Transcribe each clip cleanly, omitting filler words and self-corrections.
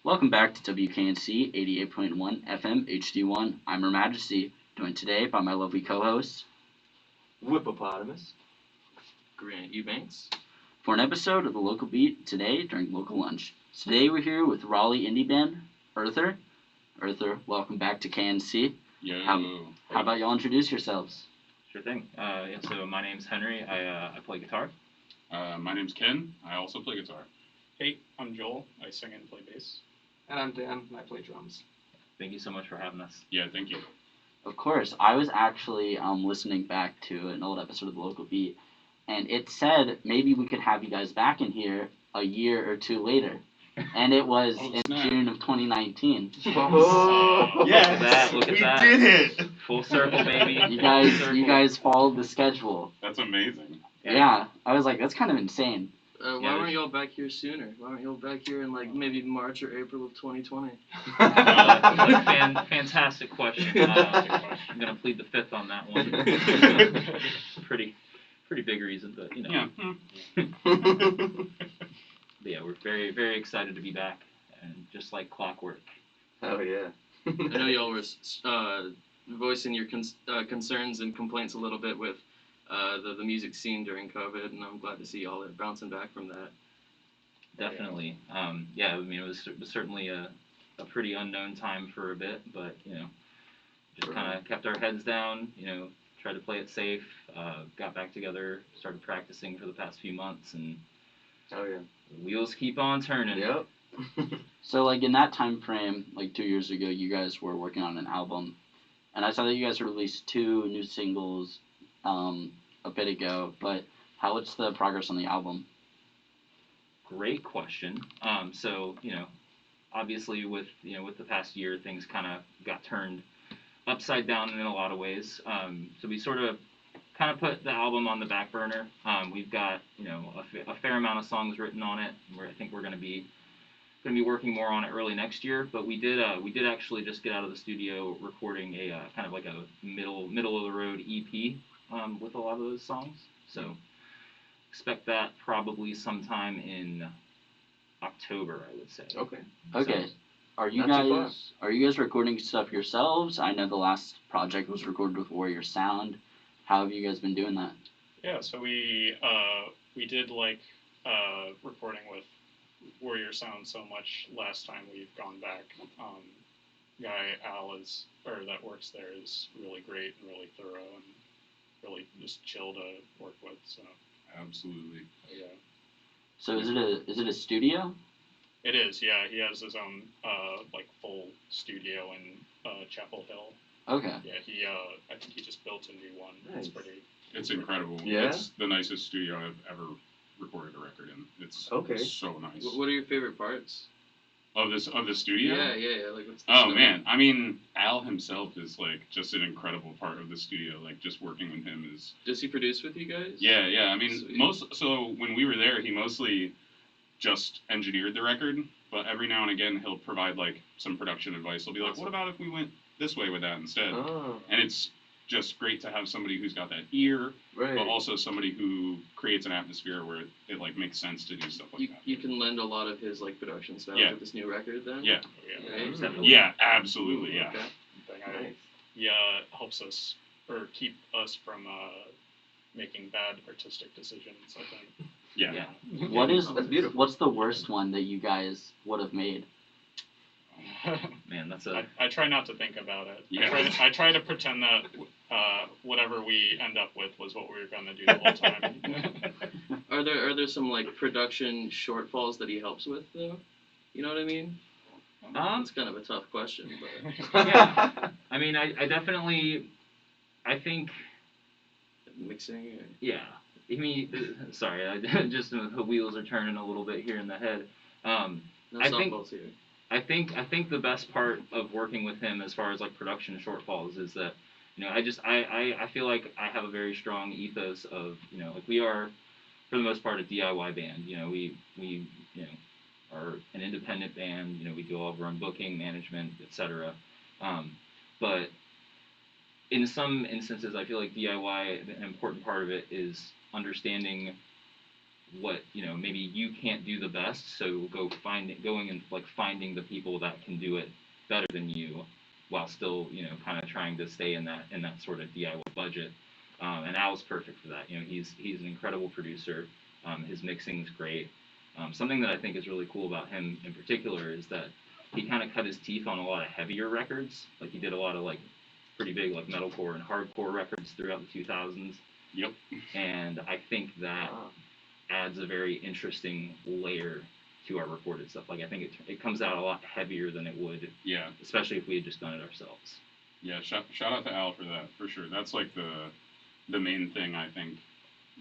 Welcome back to WKNC 88.1 FM HD1. I'm Her Majesty, joined today by my lovely co-host Whippopotamus. Grant Eubanks. for an episode of the Local Beat today during local lunch. Today we're here with Raleigh indie band Earther. Earther, welcome back to KNC. Yo. How about y'all introduce yourselves? Sure thing. So my name's Henry. I play guitar. My name's Ken. I also play guitar. Hey, I'm Joel. I sing and play bass. And I'm Dan, and I play drums. Thank you so much for having us. Yeah, thank you. Of course, I was actually listening back to an old episode of the Local Beat, and it said maybe we could have you guys back in here a year or two later. And it was in snap. June of 2019. Oh, yes, look at that. We did it! Full circle, baby. You Full circle. guys followed the schedule. That's amazing. Yeah, I was like, that's kind of insane. Yeah, Why weren't y'all back here sooner? Why weren't y'all back here in like maybe March or April of 2020? Fantastic question. I'm gonna plead the fifth on that one. pretty big reason, but you know. Yeah. But yeah, we're very, very excited to be back, and just like clockwork. Oh, yeah. I know y'all were voicing your concerns and complaints a little bit with the music scene during COVID, and I'm glad to see y'all are bouncing back from that. Definitely. Yeah, I mean, it was certainly a pretty unknown time for a bit, but, just kind of kept our heads down, tried to play it safe, got back together, started practicing for the past few months, and Oh, yeah. the wheels keep on turning. Yep. So, like, in that time frame, like 2 years ago, you guys were working on an album, and I saw that you guys released 2 new singles a bit ago, but what's the progress on the album? Great question. So, obviously with the past year, things kind of got turned upside down in a lot of ways. So we sort of kind of put the album on the back burner. We've got, a fair amount of songs written on it. I think we're going to be working more on it early next year. But we did actually just get out of the studio recording a kind of like a middle of the road EP with a lot of those songs. So expect that probably sometime in October, I would say. Okay. Okay. So, Are you guys recording stuff yourselves? I know the last project was recorded with Warrior Sound. How have you guys been doing that? Yeah, so we did like recording with Warrior Sound so much last time we've gone back. Guy Al that works there is really great and really thorough and really just chill to work with. So Absolutely. yeah, So is it a studio? it is. Yeah, he has his own like full studio in Chapel Hill. Okay. Yeah, I think he just built a new one. It's Nice. pretty. It's incredible. Yeah? It's the nicest studio I've ever recorded a record in. It's Okay. so nice. What are your favorite parts? Of the studio? Yeah. Like what's the Oh stuff? man, I mean, Al himself is like just an incredible part of the studio. Like just working with him is Does he produce with you guys? yeah. I mean, Sweet. so when we were there, he mostly just engineered the record, but every now and again he'll provide like some production advice. He'll be like, Awesome. "What about if we went this way with that instead?" Oh, And it's just great to have somebody who's got that ear, right. but also somebody who creates an atmosphere where it like makes sense to do stuff like that. You can lend a lot of his like production style Yeah. with this new record then. Yeah. Yeah. Right? Definitely. Yeah, absolutely. Yeah. Okay. Thing Nice. he helps us or keep us from making bad artistic decisions. I think. Yeah. That's beautiful. What's the worst one that you guys would have made? Man, that's a I try not to think about it. Yeah. I try to pretend that whatever we end up with was what we were gonna do the whole time. Are there some like production shortfalls that he helps with though? You know what I mean? It's kind of a tough question, but yeah. I mean, I definitely, I think, mixing. Or... yeah. I mean, sorry, just the wheels are turning a little bit here in the head. No I think- softballs here. I think the best part of working with him as far as like production shortfalls is that, I feel like I have a very strong ethos of, like we are, for the most part, a DIY band. We are an independent band. We do all of our own booking, management, etc. But in some instances, I feel like DIY, an important part of it is understanding what maybe you can't do the best, so going and like finding the people that can do it better than you, while still kind of trying to stay in that sort of DIY budget. And Al's perfect for that. He's an incredible producer. His mixing's great. Something that I think is really cool about him in particular is that he kind of cut his teeth on a lot of heavier records. Like he did a lot of like pretty big like metalcore and hardcore records throughout the 2000s. Yep. And I think that adds a very interesting layer to our recorded stuff. Like I think it comes out a lot heavier than it would, Yeah. especially if we had just done it ourselves. Yeah. Shout out to Al for that, for sure. That's like the main thing, I think.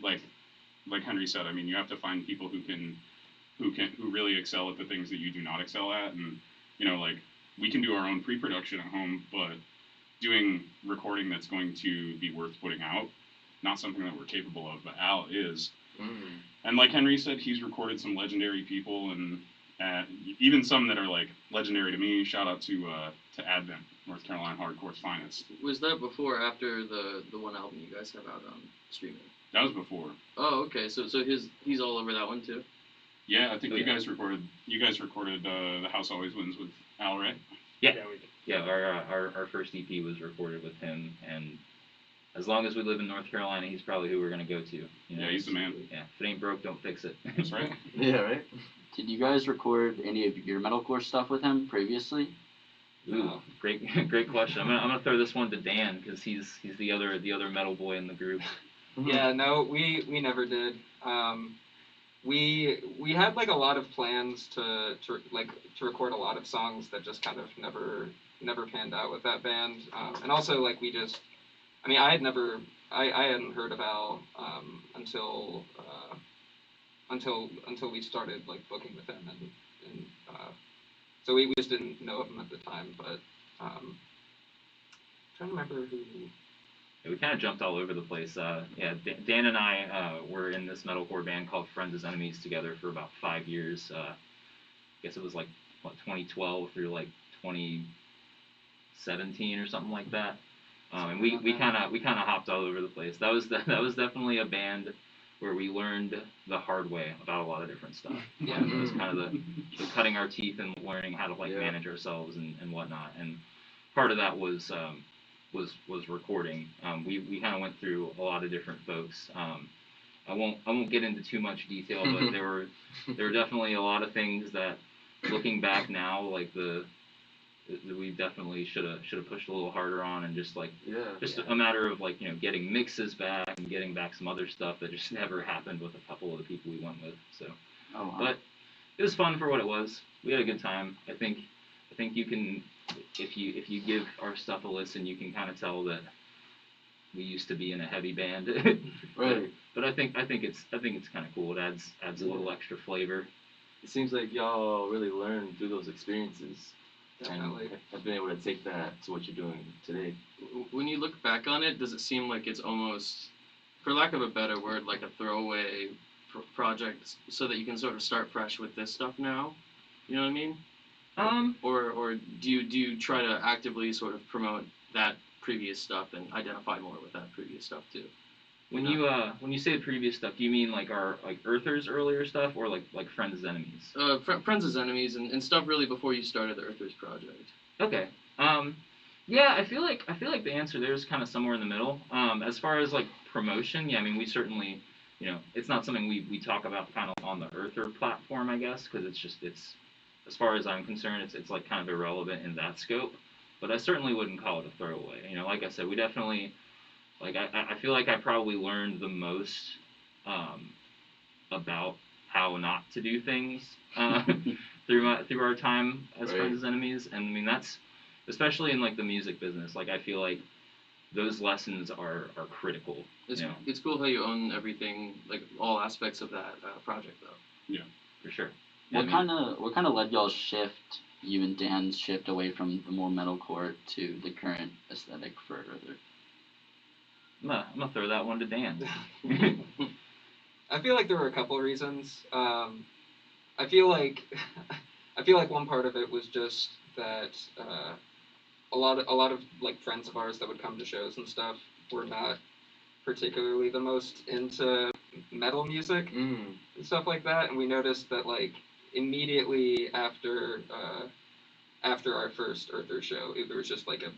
Like Henry said, I mean, you have to find people who really excel at the things that you do not excel at, and like we can do our own pre-production at home, but doing recording that's going to be worth putting out, not something that we're capable of, but Al is. And like Henry said, he's recorded some legendary people, and even some that are like legendary to me. Shout out to Advent, North Carolina hardcore's finest. Was that before or after the one album you guys have out on streaming? That was before. Oh, okay. So he's all over that one too. Yeah, I think you guys recorded The House Always Wins with Al, right? Yeah, we did. yeah. Our first EP was recorded with him, and as long as we live in North Carolina, he's probably who we're gonna go to. Yeah, he's the man. Yeah, if it ain't broke, don't fix it. That's right. Yeah, right. Did you guys record any of your metalcore stuff with him previously? Ooh, great question. I'm gonna throw this one to Dan because he's the other metal boy in the group. Yeah, no, we never did. We had like a lot of plans to record a lot of songs that just kind of never panned out with that band. And also like I hadn't heard of Al until we started like booking with him, and so we just didn't know of him at the time. But trying to remember who. Yeah, we kind of jumped all over the place. Dan and I were in this metalcore band called Friends as Enemies together for about 5 years. I guess it was like 2012 through like 2017 or something like that. And we kind of hopped all over the place. That was definitely a band where we learned the hard way about a lot of different stuff. Yeah, it was kind of the cutting our teeth and learning how to like manage ourselves and whatnot. And part of that was recording. We kind of went through a lot of different folks. I won't get into too much detail, but there were definitely a lot of things that, looking back now, like we definitely should have pushed a little harder on, and just a matter of like getting mixes back and getting back some other stuff that just never happened with a couple of the people we went with. So, but it was fun for what it was. We had a good time. I think you can, if you give our stuff a listen, you can kind of tell that we used to be in a heavy band. Right. But I think it's kind of cool. It adds a little extra flavor. It seems like y'all really learned through those experiences. Definitely. And have been able to take that to what you're doing today. When you look back on it, does it seem like it's almost, for lack of a better word, like a throwaway project, so that you can sort of start fresh with this stuff now? You know what I mean? Or do you try to actively sort of promote that previous stuff and identify more with that previous stuff too? When you say previous stuff, do you mean like our Earthers earlier stuff, or like Friends as Enemies? Friends as Enemies and stuff really before you started the Earthers project. Okay. Yeah, I feel like the answer there is kind of somewhere in the middle. As far as like promotion, yeah, I mean we certainly, it's not something we talk about kind of on the Earther platform, I guess, because it's as far as I'm concerned, it's like kind of irrelevant in that scope. But I certainly wouldn't call it a throwaway. Like I said, we definitely. Like I feel like I probably learned the most about how not to do things through our time as Friends as Enemies, and I mean that's especially in like the music business. Like I feel like those lessons are critical. It's cool how you own everything, like all aspects of that project, though. Yeah, for sure. What kind of led y'all shift, you and Dan's shift away from the more metalcore to the current aesthetic for Earther? I'm gonna throw that one to Dan. I feel like there were a couple of reasons. I feel like one part of it was just that a lot of like friends of ours that would come to shows and stuff were not particularly the most into metal music Mm. and stuff like that, and we noticed that like immediately after our first Earther show, there was just like a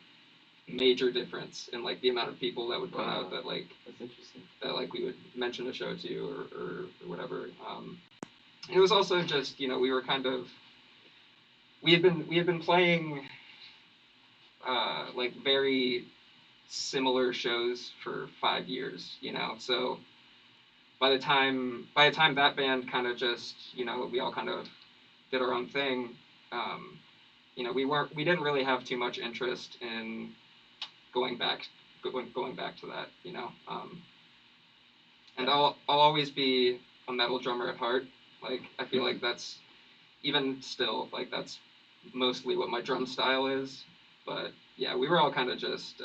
major difference in like the amount of people that would come Wow. out that like That's interesting. that like we would mention a show to or whatever. It was also just we were kind of we had been playing like very similar shows for 5 years, so by the time that band kind of just we all kind of did our own thing, we didn't really have too much interest in going back to that, and I'll always be a metal drummer at heart. Like I feel like that's even still like that's mostly what my drum style is, but yeah, we were all kind of just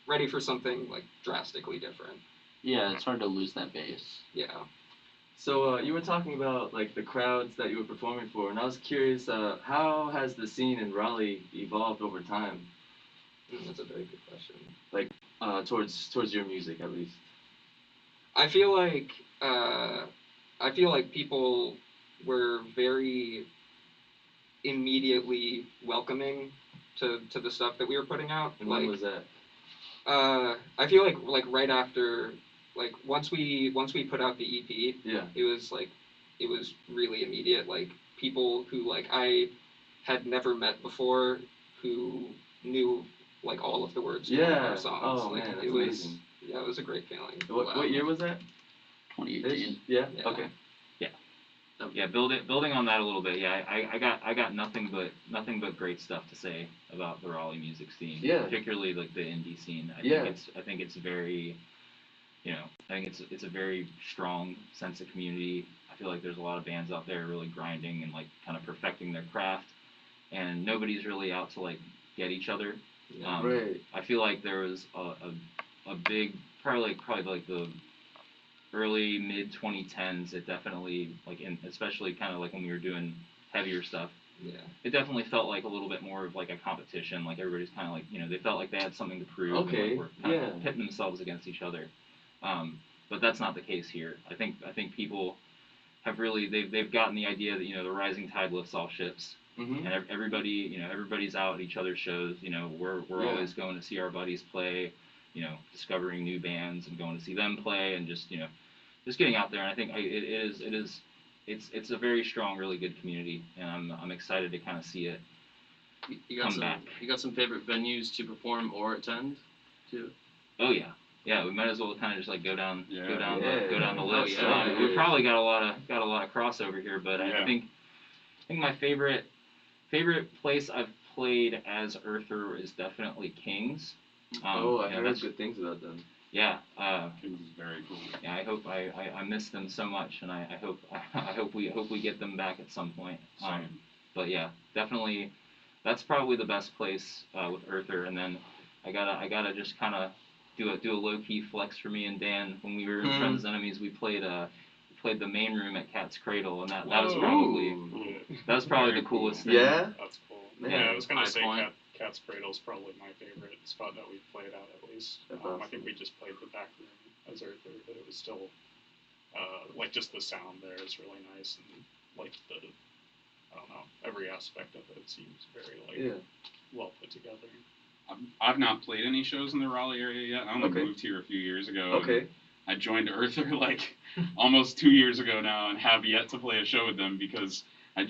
ready for something like drastically different. Yeah, it's hard to lose that base. Yeah. So you were talking about like the crowds that you were performing for, and I was curious, how has the scene in Raleigh evolved over time? That's a very good question. Towards your music at least. I feel like people were very immediately welcoming to the stuff that we were putting out. And like, when was that? I feel like right after, like once we put out the EP, Yeah. it was really immediate. Like people who like I had never met before who knew like all of the words to one of Yeah. our songs. Oh like, man, that's it was amazing. yeah, it was a great feeling. What year was that? 2018. Yeah. Yeah. Okay. Yeah, building on that a little bit. Yeah, I got nothing but great stuff to say about the Raleigh music scene. Yeah. Particularly like the indie scene. I think it's very, I think it's a very strong sense of community. I feel like there's a lot of bands out there really grinding and like kind of perfecting their craft, and nobody's really out to like get each other. Right. I feel like there was a big probably like the early mid 2010s. It definitely like especially kind of like when we were doing heavier stuff. Yeah. It definitely felt like a little bit more of like a competition. Like everybody's kind of like they felt like they had something to prove. Okay, And, like, were kind yeah. of pitting themselves against each other. But that's not the case here. I think people have really they've gotten the idea that the rising tide lifts all ships. Mm-hmm. And everybody's out at each other's shows. We're Yeah. always going to see our buddies play. Discovering new bands and going to see them play and just getting out there. And I think it's a very strong, really good community, and I'm excited to kind of see it You got come some. back. You got some favorite venues to perform or attend, too. Oh yeah. We might as well kind of just like go down Yeah. the Oh, list. yeah. We probably got a lot of crossover here, but Yeah. I think my favorite place I've played as Earther is definitely Kings. I heard that's good things about them. yeah. Kings is very cool. Yeah, I hope I miss them so much, and I hope we get them back at some point. Same. But yeah, definitely, that's probably the best place with Earther. And then I gotta just kind of do a low key flex for me and Dan. When we were in Friends and Enemies, we played the main room at Cat's Cradle, and that was probably Very the coolest thing. Yeah. That's cool. Man, Yeah, I was gonna high say point. Cat's Cradle's probably my favorite spot that we've played at least. That's I awesome. think we just played the back room as Earther, but it was still like just the sound there is really nice, and like I don't know, every aspect of it seems very like well put together. I've not played any shows in the Raleigh area yet. I only Okay. moved here a few years ago. Okay. I joined Earther like almost 2 years ago now and have yet to play a show with them because I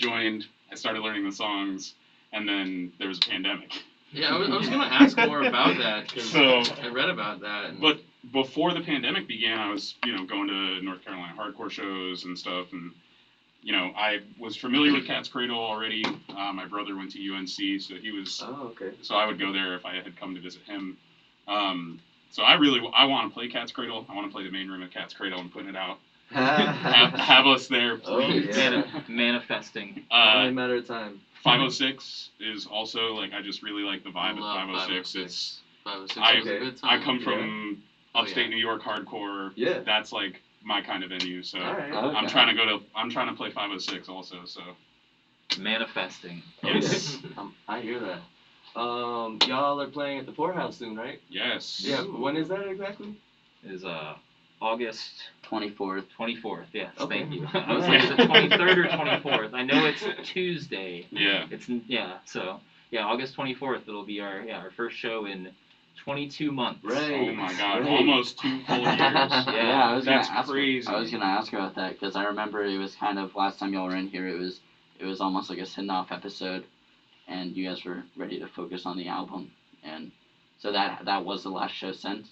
started learning the songs, and then there was a pandemic. Yeah, I was gonna ask more about that because So- I read about that. And But before the pandemic began, I was, going to North Carolina hardcore shows and stuff, and I was familiar with Cat's Cradle already. My brother went to UNC, so he was. Oh, okay. So I would go there if I had come to visit him. So I want to play Cat's Cradle. I want to play the main room at Cat's Cradle and putting it out. Have us there, Oh, please. yeah. Manifesting. Only a matter of time. 506 is also like I just really like the vibe of Love 506. It's 506 I- was a good time. I come from Oh, upstate yeah. New York hardcore. Yeah. That's like my kind of venue. So All right. Okay. I'm trying to play 506 also. So Manifesting. yes, I hear that. Y'all are playing at the Poorhouse soon, right? yes. Yeah. When is that exactly? Is August 24th. 24th. Yes, Okay. thank you. I was like, is it 23rd or 24th? I know it's Tuesday. Yeah. So August 24th. It'll be our first show in 22 months. Right. Oh my God, Right. almost 2 full years. Yeah, I was That's gonna ask. crazy. I was gonna ask about that because I remember it was kind of last time y'all were in here. It was almost like a send-off episode, and you guys were ready to focus on the album, and so that was the last show since.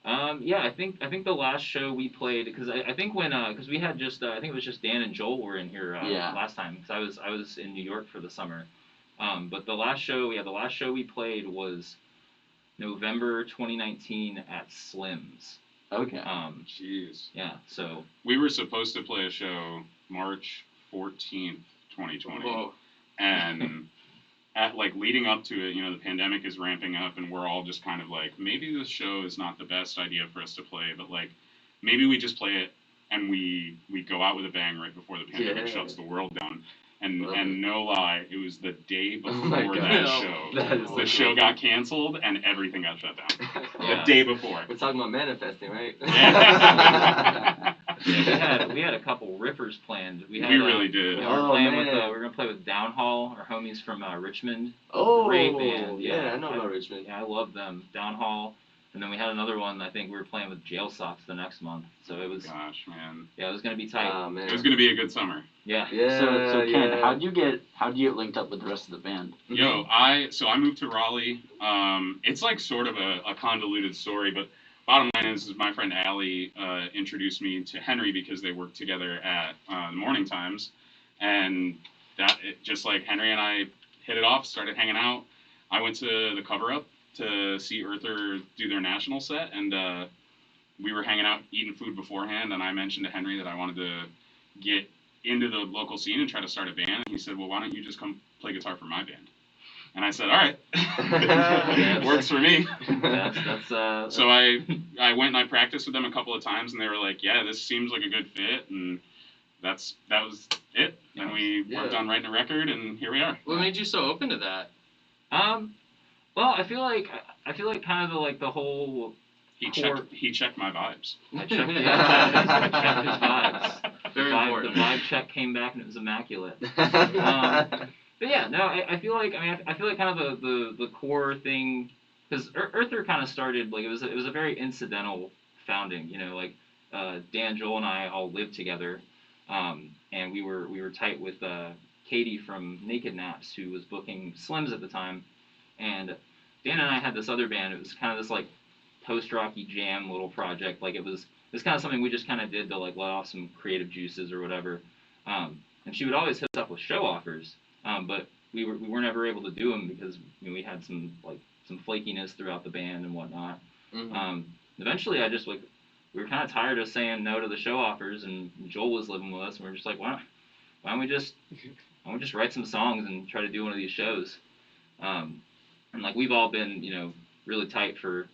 I think the last show we played because I think when because we had just I think it was just Dan and Joel were in here Yeah. last time because I was in New York for the summer, but the last show we played was November 2019 at Slim's. Okay. Jeez. Yeah, so We were supposed to play a show March 14th, 2020. Whoa. And at like leading up to it, you know, the pandemic is ramping up and we're all just kind of like, maybe this show is not the best idea for us to play, but like maybe we just play it and we go out with a bang right before the pandemic Yeah. shuts the world down. And Love and no lie, it was the day Oh my before God. that No. show. That is The show got canceled and everything got shut down. Yeah. The day before. We're talking about manifesting, right? Yeah. we had a couple rippers planned. We had really did. we were Oh, playing with man. we were gonna play with Downhall, our homies from Richmond. Oh, Great band, yeah. I know about Richmond. Yeah, I love them. Downhall. And then we had another one. I think we were playing with Jail Socks the next month. So it was Gosh, man. it was gonna be tight. Oh, man. It was gonna be a good summer. Yeah. Yeah, So Ken, yeah. how'd you get linked up with the rest of the band? Yo, I moved to Raleigh. It's like sort of a convoluted story, but bottom line is my friend Allie introduced me to Henry because they worked together at the Morning Times, and just like Henry and I hit it off, started hanging out. I went to the Cover Up to see Earther do their national set, and we were hanging out eating food beforehand, and I mentioned to Henry that I wanted to get into the local scene and try to start a band, and he said, well, why don't you just come play guitar for my band? And I said, all right, works for me. That's So I went and I practiced with them a couple of times, and they were like, yeah, this seems like a good fit, and that was it. And we worked on writing a record, and here we are. What made you so open to that? Well, I feel like kind of the whole He core- checked my vibes. I checked I checked his vibes. Very The important. vibe check came back and it was immaculate. But yeah, no, I feel like I feel like kind of the core thing because Earther kind of started like it was a very incidental founding. You know, like Dan, Joel, and I all lived together, and we were tight with Katie from Naked Naps who was booking Slims at the time, and Dan and I had this other band. It was kind of this like post-rocky jam little project. Like it was kind of something we just kind of did to like let off some creative juices or whatever. And she would always hit us up with show offers, but we weren't ever able to do them because we had some flakiness throughout the band and whatnot. Eventually, we were kind of tired of saying no to the show offers, and Joel was living with us, and we were just like, why don't we just write some songs and try to do one of these shows? And like we've all been really tight for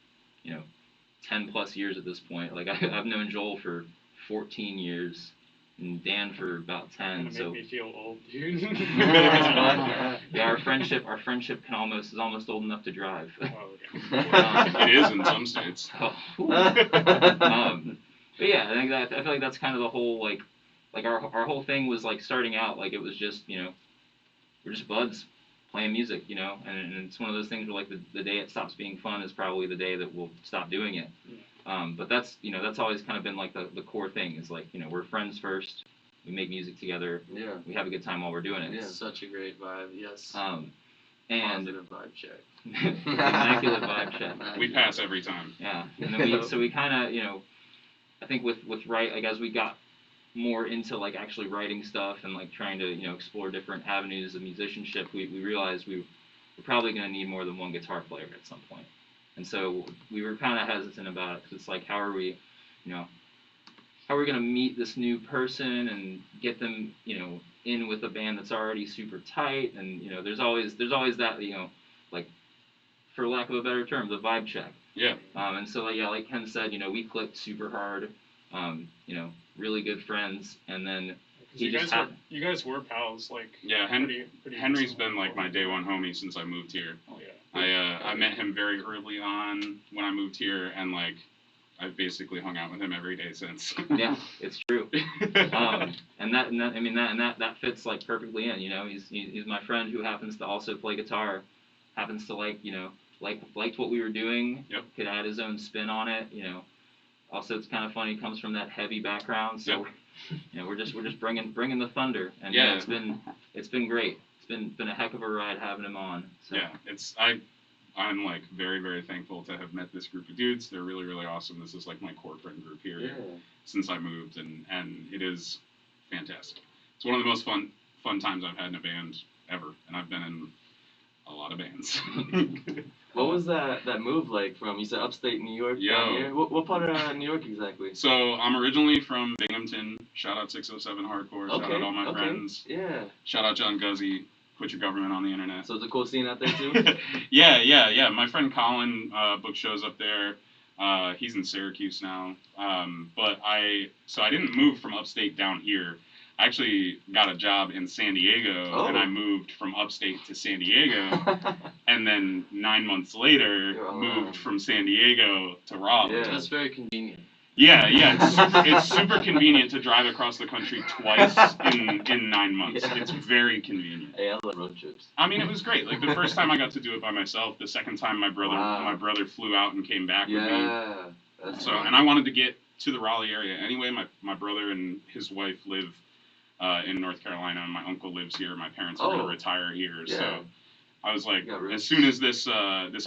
10 plus years at this point. Like I've known Joel for 14 years and Dan for about 10. Gonna So make me feel old, dude. yeah, our friendship is almost old enough to drive. Oh, okay. It is in some states. Oh, but yeah, I feel like that's kind of the whole like our whole thing was like starting out like it was just we're just buds playing music, and it's one of those things where like the day it stops being fun is probably the day that we'll stop doing it. But that's that's always kind of been like the core thing is like we're friends first, we make music together, Yeah. we have a good time while we're doing it. Yeah. Such a great vibe. Yes. And Positive vibe check. immaculate vibe check. We pass every time. Yeah, and then we kind of I think with like as we got more into like actually writing stuff and like trying to explore different avenues of musicianship, we realized we're probably going to need more than one guitar player at some point. And so we were kind of hesitant about it because it's like how are we going to meet this new person and get them in with a band that's already super tight, and there's always that like for lack of a better term, the vibe check. Yeah. And so like Ken said, we clicked super hard, really good friends, and then he just You guys were pals, like Yeah, pretty Henry's recently. been like my day one homie since I moved here. Oh yeah. I met him very early on when I moved here, and like I've basically hung out with him every day since. Yeah, it's true. And that fits like perfectly in. You know, he's my friend who happens to also play guitar, happens to liked what we were doing. Yep. Could add his own spin on it. You know, also it's kind of funny. Comes from that heavy background, so Yep. you know we're just bringing the thunder, and Yeah. it's been great. It's been a heck of a ride having him on. So. Yeah, I'm like very, very thankful to have met this group of dudes. They're really, really awesome. This is like my core friend group here since I moved, and it is fantastic. It's one of the most fun times I've had in a band ever, and I've been in a lot of bands. What was that move like from, you said upstate New York down here? What part of New York exactly? So I'm originally from Binghamton. Shout out 607 Hardcore. Shout out all my friends. Yeah. Shout out John Guzzi. Put your government on the internet. So it's a cool scene out there too? Yeah. My friend Colin books shows up there. He's in Syracuse now. But I didn't move from upstate down here. I actually got a job in San Diego, and I moved from upstate to San Diego, and then 9 months later moved from San Diego to Raleigh. Yeah, that's very convenient. Yeah, it's super convenient to drive across the country twice in 9 months. Yeah. It's very convenient. Hey, I love road trips. I mean, it was great. Like the first time I got to do it by myself. The second time my brother flew out and came back with me. Yeah. That's So, and I wanted to get to the Raleigh area anyway. My brother and his wife live in North Carolina, and my uncle lives here. My parents are gonna retire here, Yeah. so I was like, You got roots. as soon as this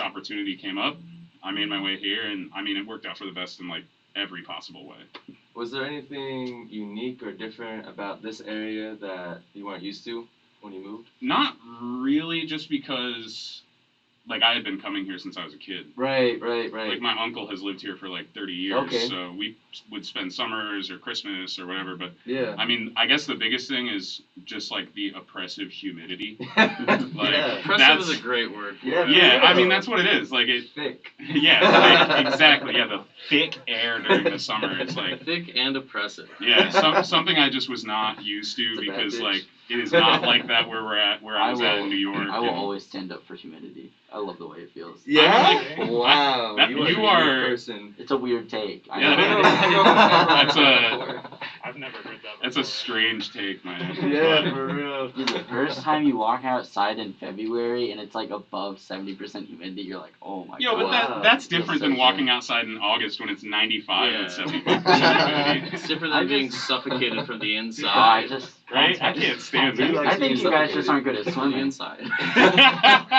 opportunity came up, I made my way here, and I mean, it worked out for the best in like every possible way. Was there anything unique or different about this area that you weren't used to when you moved? Not really, just because like I had been coming here since I was a kid. Right. Like my uncle has lived here for like 30 years, Okay. so we would spend summers or Christmas or whatever. But Yeah. I mean, I guess the biggest thing is just like the oppressive humidity. Yeah. Impressive is a great word for it. Yeah, I mean that's what it is. Like it. Thick. Yeah, like, exactly. Yeah, the thick air during the summer. It's like Thick and oppressive. yeah, something I just was not used to It's a bad because bitch. like it is not like that where I was at in New York. I will and- always stand up for humidity. I love the way it feels. Yeah? like- Wow. that- you are you a are- weird person. It's a weird take. I Yeah, know. that's I've never heard that. That's a before. strange take, man. Yeah, But- for real. Dude, the first time you walk outside in February and it's like above 70% humidity, you're like, oh my Yo, god. but Wow. that's different so than walking good. outside in August when it's 95 Yeah. and 75% humidity. It's different I than being just- suffocated from the I inside. just Right? I can't stand He it. likes I think being you guys just suffocated. aren't good at From the swimming. inside.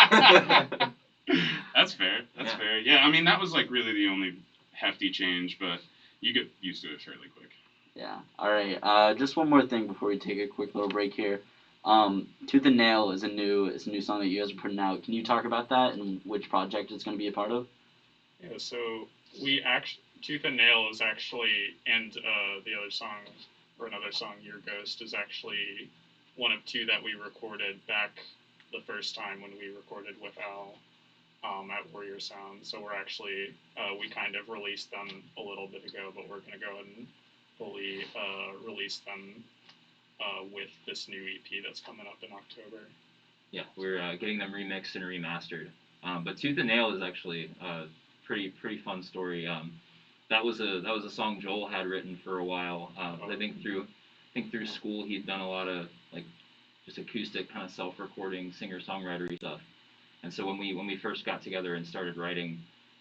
That's fair. That's Yeah. fair. Yeah, I mean that was like really the only hefty change, but you get used to it fairly quick. Yeah. All right. Just one more thing before we take a quick little break here. Tooth and Nail is a new song that you guys are putting out. Can you talk about that and which project it's going to be a part of? Yeah, so we actually Tooth and Nail is actually, and the other song, or another song, Your Ghost, is actually one of two that we recorded back the first time when we recorded with Al at Warrior Sound. So we're actually we kind of released them a little bit ago, but we're gonna go and fully release them with this new EP that's coming up in October. Yeah, we're getting them remixed and remastered. But Tooth and Nail is actually a pretty fun story. That was a song Joel had written for a while. I think through school he'd done a lot of like just acoustic kind of self-recording singer-songwriter stuff. And so when we first got together and started writing,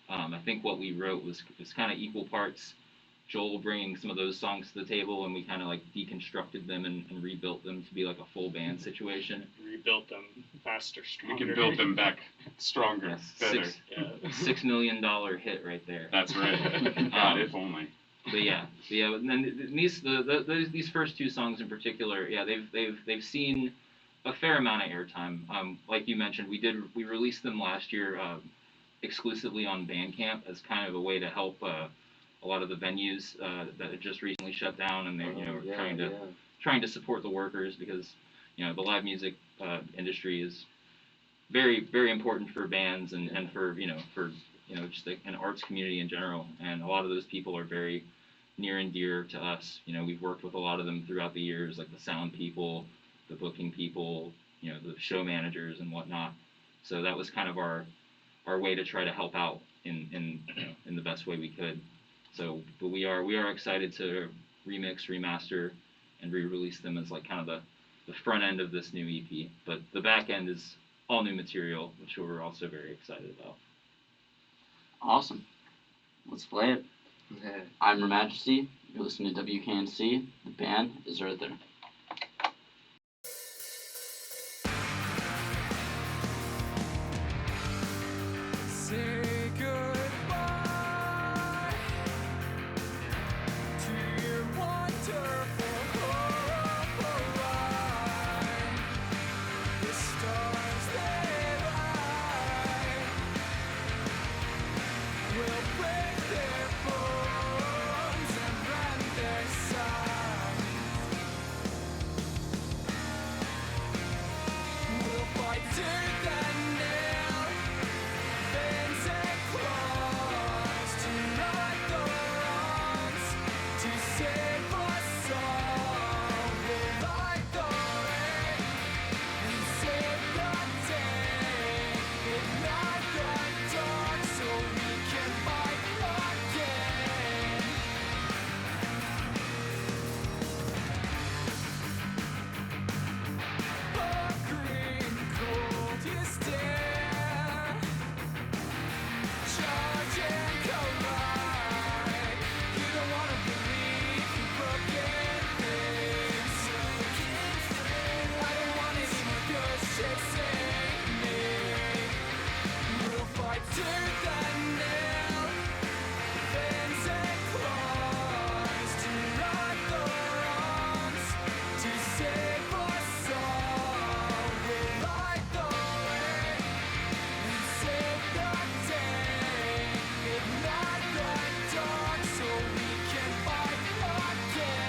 I think what we wrote was kind of equal parts Joel bringing some of those songs to the table, and we kind of like deconstructed them and rebuilt them to be like a full band situation. Rebuilt them faster, We stronger. can build them back stronger, Yes, better. Yeah. $6 million hit right there. That's right. God, if only. But yeah, and then these first two songs in particular, yeah, they've seen a fair amount of airtime. Like you mentioned, we released them last year exclusively on Bandcamp as kind of a way to help a lot of the venues that had just recently shut down, and they're trying to support the workers, because the live music industry is very, very important for bands and for just like an arts community in general, and a lot of those people are very near and dear to us. We've worked with a lot of them throughout the years, like the sound people, the booking people, the show managers and whatnot. So that was kind of our way to try to help out in the best way we could. But we are excited to remix, remaster, and re-release them as like kind of the front end of this new EP. But the back end is all new material, which we're also very excited about. Awesome. Let's play it. I'm Her Majesty. You're listening to WKNC. The band is Earther. Say goodbye to your wonderful ride. The stars they light will break their bones and rend their sides. We'll fight tooth and nail. Fins and claws to right the wrongs, to save us all. We'll light the way and save the day. Ignite the dark so we can fight again. A green cold you stare. Charge and collide. You don't wanna believe in broken things. I don't want any more ghosts chasing me. We'll fight tooth and nail, fins and claws to right the wrongs, to save us all. We'll light the way and save the day. Ignite the dark so we can fight again.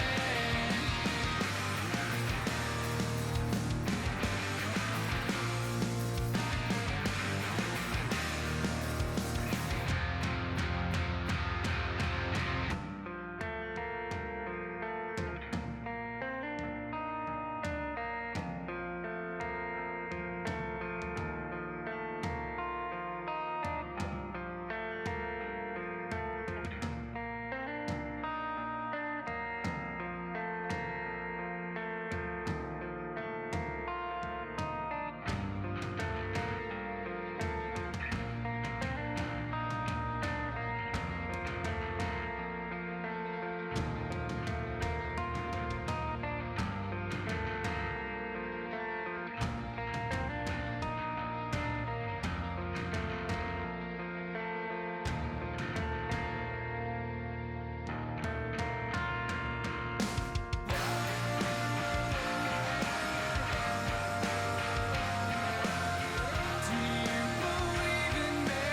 Do you believe in me,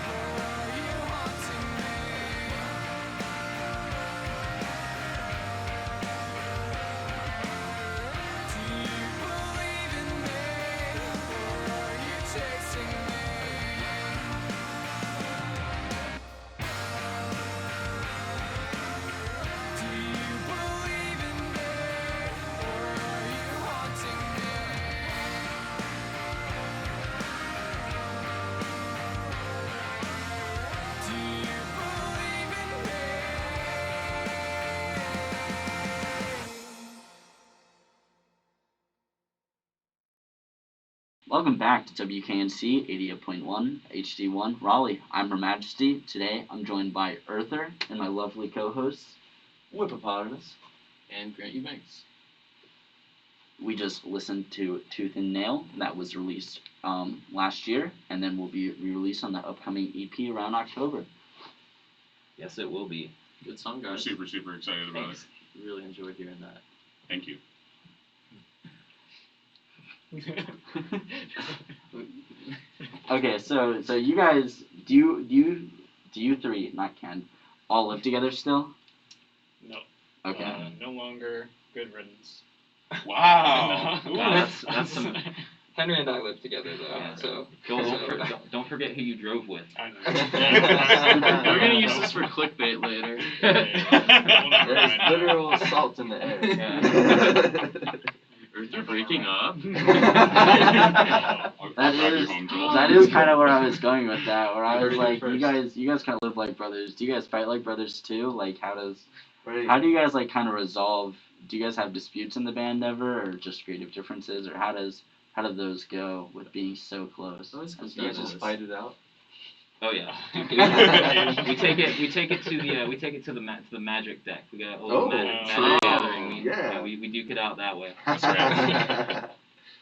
or are you haunting me? Do you believe in me, or are you chasing me? Do you believe in me, or are you haunting me? Do you believe in me? Welcome back to WKNC 88.1 HD1 Raleigh. I'm Her Majesty. Today I'm joined by Earther and my lovely co-hosts. Whippopotamus. And Grant Eubanks. We just listened to Tooth and Nail. That was released last year, and then will be re-released on the upcoming EP around October. Yes, it will be. Good song, We're guys. super excited about Thanks. it. Really enjoyed hearing that. Thank you. Okay, so you guys, do you three, not Ken, all live together still? No. Okay. No longer. Good riddance. Wow. That's some. Henry and I live together though, Yeah. so. Don't forget who you drove with. I know. We're gonna use this for clickbait later. Yeah. There's literal salt in the air. Yeah. They're breaking up. I'll That drive you is home, Joel. that is kind of where I was going with that. Where I Heard was it here like, first. you guys kind of live like brothers. Do you guys fight like brothers too? Like, how do Right. you guys like kind of resolve? Do you guys have disputes in the band ever, or just creative differences, or how do those go with being so close? Always comes You down guys to just this. fight it out. Oh yeah. Yeah. we take it to the magic deck. We got a little Oh, magic true. gathering. Yeah. We duke it out that way. That's right.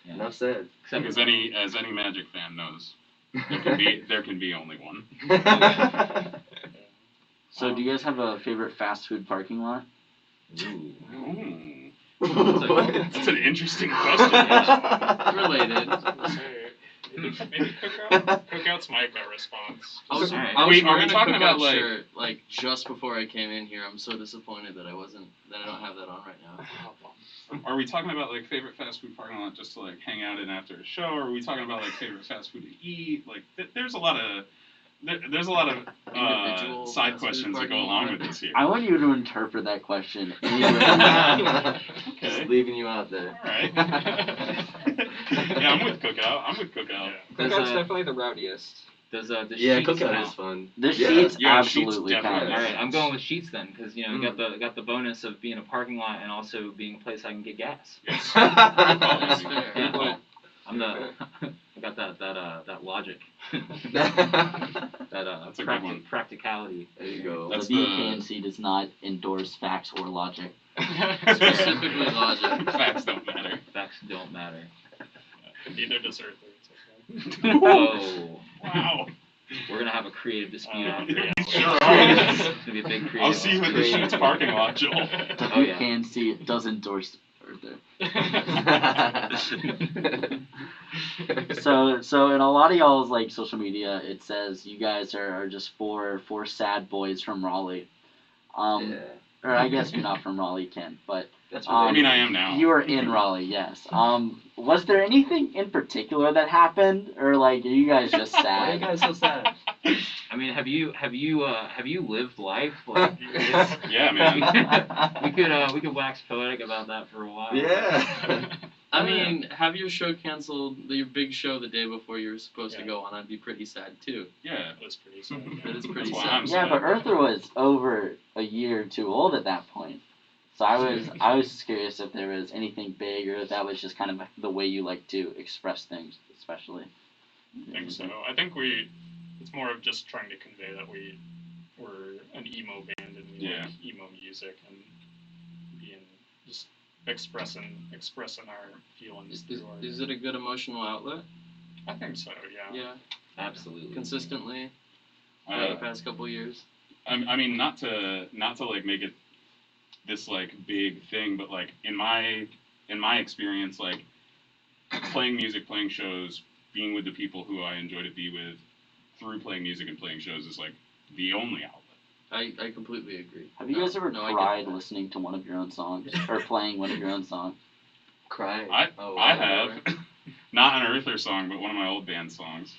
Yeah. Enough said. Except As any Magic fan knows, there can be only one. So, do you guys have a favorite fast food parking lot? Ooh. Ooh. That's an interesting question. Related. Maybe cookout. Cookout's my gut response. I was, Alright. I was Are we wearing a talking about, cookout like- shirt like just before I came in here. I'm so disappointed that I don't have that on right now. Are we talking about like favorite fast food parking lot just to like hang out in after a show, or are we talking about like favorite fast food to eat? Like there's a lot of Individual side fast food questions that go parking along lot. with this here. I want you to interpret that question any way you want. Just Okay. leaving you out there. All right. Yeah, I'm with cookout. Yeah. Does, Cookout's uh, definitely the rowdiest. Does Yeah, Sheets cookout count? is fun. The Yeah. sheets Yeah, sheets absolutely definitely. count. All right, I'm going with Sheets then, because you know Mm. got the bonus of being a parking lot and also being a place I can get gas. Yes. That's fair. Yeah. But I'm the I got that logic. That's a good one. Practicality. There you go. That's the WKNC does not endorse facts or logic. Specifically logic. Facts don't matter. Facts don't matter. Neither does Earther. It's okay. Whoa. Wow. We're gonna have a creative dispute after Yeah, this. Sure are. It's gonna be a big creative. I'll see you at the dispute. Sheets parking lot, Joel. Oh, yeah. WKNC does endorse Earther. So in a lot of y'all's like social media, it says you guys are just four sad boys from Raleigh. Yeah. Or I guess you're not from Raleigh, Kent, but That's I I what mean, I am now. you were in Raleigh, yes. Was there anything in particular that happened, or like are you guys just Why are you sad? guys so sad? I mean, have you lived life? Like, it's- Yeah, man. we could wax poetic about that for a while. Yeah. I mean, have your show canceled, your big show the day before you were supposed to Yeah. go on, I'd be pretty sad too. Yeah. That's pretty sad. That is pretty That's why sad. I'm Yeah, but Earther was over a year or two old at that point. So I was just curious if there was anything big or if that was just kind of the way you like to express things, especially. I think so. I think it's more of just trying to convey that we're an emo band and we Yeah. like emo music and being just expressing our feelings through our. Is it a good emotional outlet? I think so. Yeah. Yeah, Absolutely. consistently for the Uh, past couple years. I mean, not to like make it this like big thing, but like in my experience, like playing music, playing shows, being with the people who I enjoy to be with through playing music and playing shows is like the only outlet. I completely agree. Have you No, guys ever no, I get cried that. listening to one of your own songs or playing one of your own songs? Crying. I Oh, I wow. have not an Earther song, but one of my old band songs.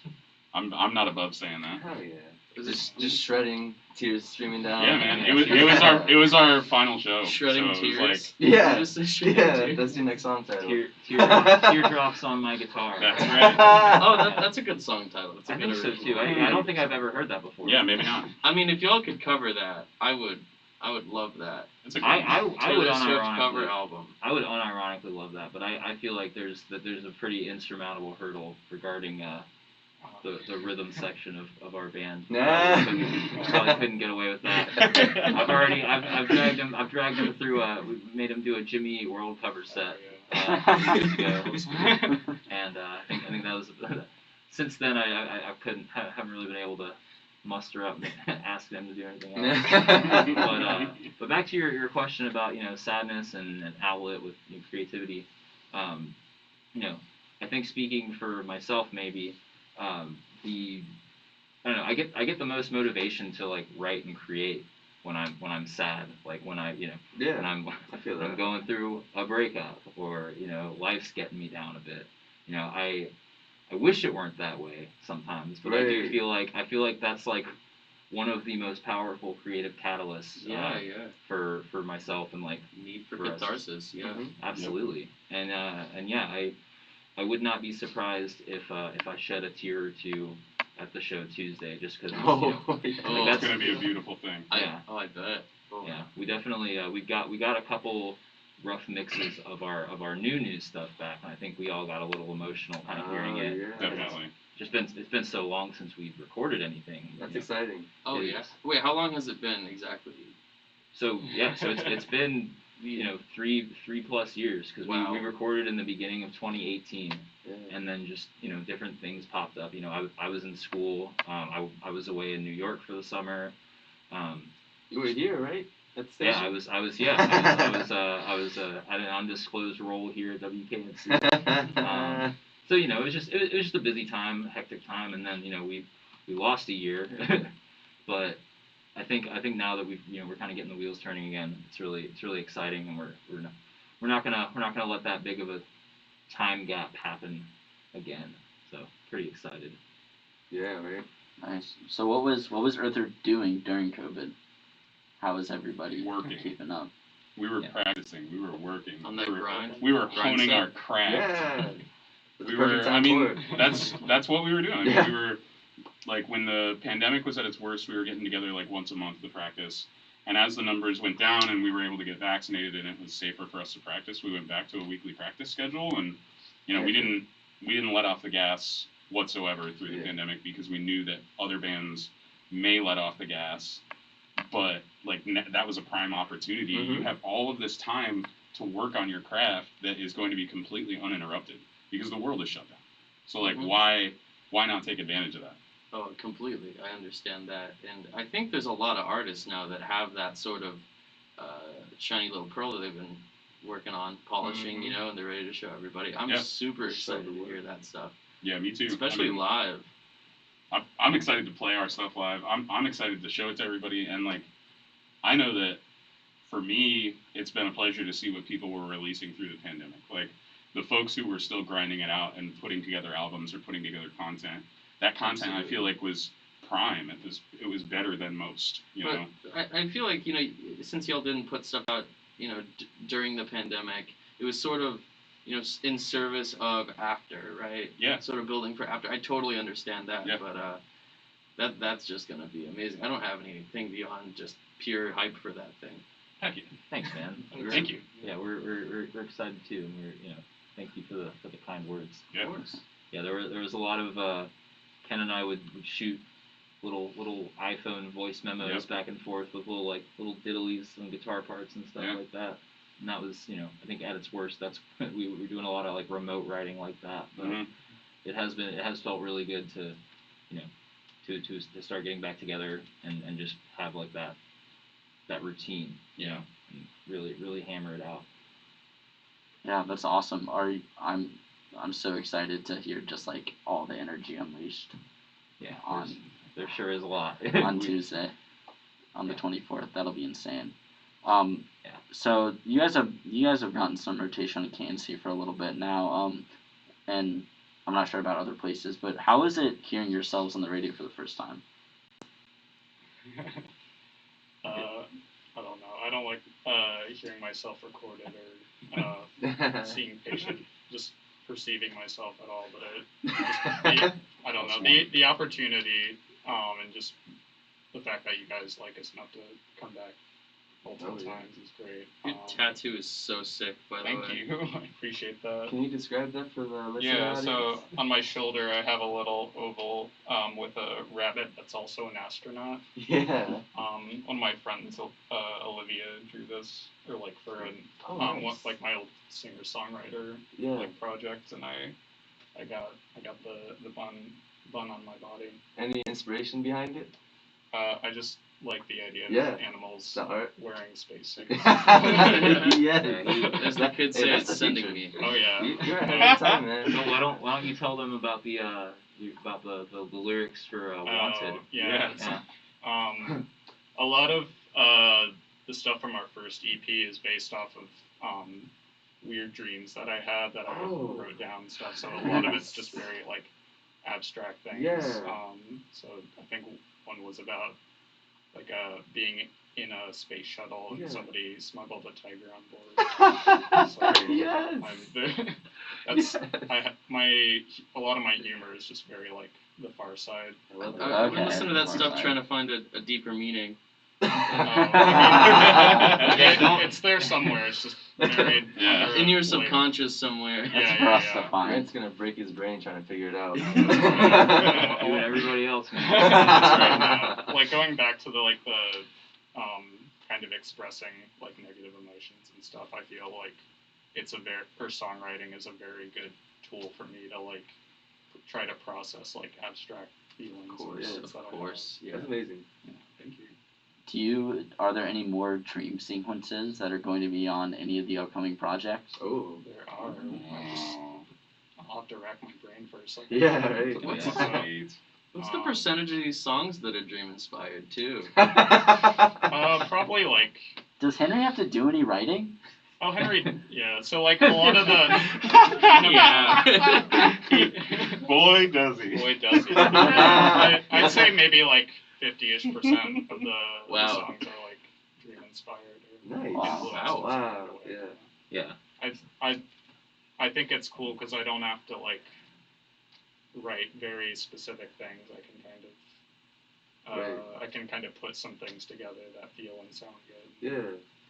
I'm not above saying that. Hell yeah. Is Just shredding, tears streaming down. Yeah, man. It was our final show. shredding so it was tears? like, Yeah. Just a shredding Yeah, tears? that's your next song title. Teardrops on my guitar. That's right. Oh, that's a good song title. That's a I good think so original. too. I don't think I've ever heard that before. Yeah, maybe not. I mean, if y'all could cover that, I would love that. It's a good I one. would Taylor Swift cover unironically album. I would unironically love that, but I feel like there's a pretty insurmountable hurdle regarding the rhythm section of our band. Nah. Probably couldn't get away with that. I've dragged him through we made him do a Jimmy Eat World cover set years ago, and I think that was since then I haven't really been able to muster up and ask them to do anything else. But back to your question about sadness and an outlet with creativity. I think speaking for myself maybe. I don't know. I get the most motivation to like write and create when I'm sad. Like when Yeah. when I'm I feel when I'm that. going through a breakup or life's getting me down a bit. I wish it weren't that way sometimes, but I do Right. feel like that's like one of the most powerful creative catalysts Yeah, yeah. for myself and like Need for for us. catharsis. Yeah. Absolutely. And yeah, I would not be surprised if I shed a tear or two at the show Tuesday, just because Oh, It's gonna be a beautiful thing. Yeah. I bet. Oh. yeah, we definitely we got a couple rough mixes of our new stuff back, and I think we all got a little emotional kind of hearing it. Yeah. Definitely. It's been so long since we've recorded anything. That's you know. exciting. Oh It yeah. is. Wait, how long has it been exactly? So it's been 3+ years because Wow. we recorded in the beginning of 2018. Yeah. And then just different things popped up. I was in school. I was away in New York for the summer. You were here, right? At the Yeah, station? I was at an undisclosed role here at WKNC. So it was just a busy time, hectic time, and then we lost a year, but I think now that we're kind of getting the wheels turning again. It's really exciting, and we're not gonna let that big of a time gap happen again. So pretty excited. Yeah, right. Nice. So what was Earther doing during COVID? How was everybody Working. keeping up? We were Yeah. practicing. We were working. On that grind? We were Grind honing set? our craft. Yeah. We were. I mean, that's what we were doing. I mean, Yeah. we were like when the pandemic was at its worst, we were getting together like once a month to practice. And as the numbers went down and we were able to get vaccinated and it was safer for us to practice, we went back to a weekly practice schedule. And we didn't let off the gas whatsoever through the Yeah. pandemic because we knew that other bands may let off the gas, but like that was a prime opportunity. You have all of this time to work on your craft that is going to be completely uninterrupted because the world is shut down. So like why not take advantage of that? Oh, completely. I understand that, and I think there's a lot of artists now that have that sort of shiny little pearl that they've been working on polishing, and they're ready to show everybody. I'm Yeah. super excited So to do I. hear that stuff, Yeah, me too. especially I mean, live. I'm excited to play our stuff live. I'm excited to show it to everybody, and like I know that for me, it's been a pleasure to see what people were releasing through the pandemic. Like the folks who were still grinding it out and putting together albums or putting together content. That content I feel like was prime. It was better than most. You know. I feel like since y'all didn't put stuff out, during the pandemic, it was sort of in service of after, right? Yeah. Sort of building for after. I totally understand that, Yeah. but that's just gonna be amazing. I don't have anything beyond just pure hype for that thing. Heck yeah. Thanks, man. Thank you. Yeah, we're excited too, and thank you for the kind words. Yeah. Of course. Yeah, there was a lot of Ken and I would shoot little iPhone voice memos Yep. back and forth with little diddlies and guitar parts and stuff Yeah. like that. And that was I think at its worst that's we were doing a lot of like remote writing like that. But Mhm. it has felt really good to to start getting back together and just have like that routine, Yeah. and really hammer it out. Yeah, that's awesome. I'm so excited to hear just like all the energy unleashed Yeah, on there sure is a lot. on Tuesday, on the 24th. That'll be insane. Yeah. So you guys have gotten some rotation on KNC for a little bit now. And I'm not sure about other places, but how is it hearing yourselves on the radio for the first time? I don't know. I don't like hearing myself recorded or seeing patient, just perceiving myself at all. But I don't know. The opportunity and just the fact that you guys like us enough to come back multiple times is great. Your tattoo is so sick, by the Thank way. you. I appreciate that. Can you describe that for the listening Yeah, audience? so on my shoulder I have a little oval with a rabbit that's also an astronaut. Yeah. One of my friends, Olivia, drew this, or like for an Nice. like my old singer-songwriter Yeah. like project, and I got the bun on my body. Any inspiration behind it? I just like the idea of Yeah. animals The art. wearing spacesuits. Yeah. As the kids say, that's it's the sending future. me. Oh yeah. You're ahead of time, man. So why don't you tell them about the lyrics for Wanted? Yeah. Yeah. A lot of the stuff from our first EP is based off of weird dreams that I had that I wrote down and stuff. So a lot of it's just very like abstract things. Yeah. So I think one was about like being in a space shuttle and Yeah. somebody smuggled a tiger on board. So Yes. that's a lot of my humor is just very like the Far Side. I love I that. would listen to that Okay. stuff trying to find a deeper meaning. It's there somewhere. It's just buried Yeah. under In a your layer. subconscious somewhere. That's Yeah, for yeah, us yeah. to find. Grant's gonna break his brain trying to figure it out. You and everybody else, man. That's right, yeah. Like going back to the kind of expressing like negative emotions and stuff, I feel like songwriting is a very good tool for me to like try to process like abstract feelings. Of course, and stuff of that I course. Yeah. That's amazing. Thank you. Are there any more dream sequences that are going to be on any of the upcoming projects? Oh. There are. I'll have to rack my brain for a second. Yeah, right. What's What's the percentage of these songs that are dream inspired too? Probably like. Does Henry have to do any writing? Oh, Henry. Yeah. So like a lot of the. Boy, does he. Boy, does he. I'd say maybe like 50-ish% of the Wow. songs are like dream inspired or Nice. influenced Wow. in some Wow, kind of way. yeah. Yeah. I think it's cool because I don't have to like write very specific things. I can kind of put some things together that feel and sound good. Yeah.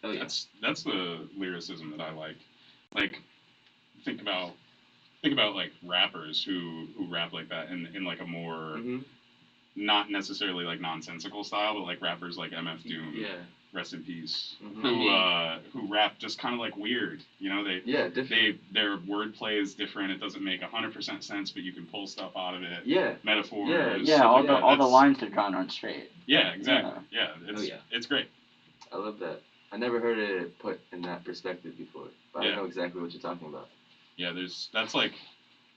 Oh yeah. That's the lyricism that I like. Like, think about like rappers who rap like that in like a more Mm-hmm. not necessarily like nonsensical style, but like rappers like MF Doom, Yeah. rest in peace, Mhm. who rap just kind of like weird. You know, Yeah, different. their wordplay is different. It doesn't make 100% sense, but you can pull stuff out of it. Yeah. Metaphors. Yeah, Yeah, stuff all like the that. all the That's- lines they're drawn aren't straight. Yeah, exactly. Yeah, Oh, yeah. it's great. I love that. I never heard it put in that perspective before, but I Yeah. know exactly what you're talking about. Yeah, that's like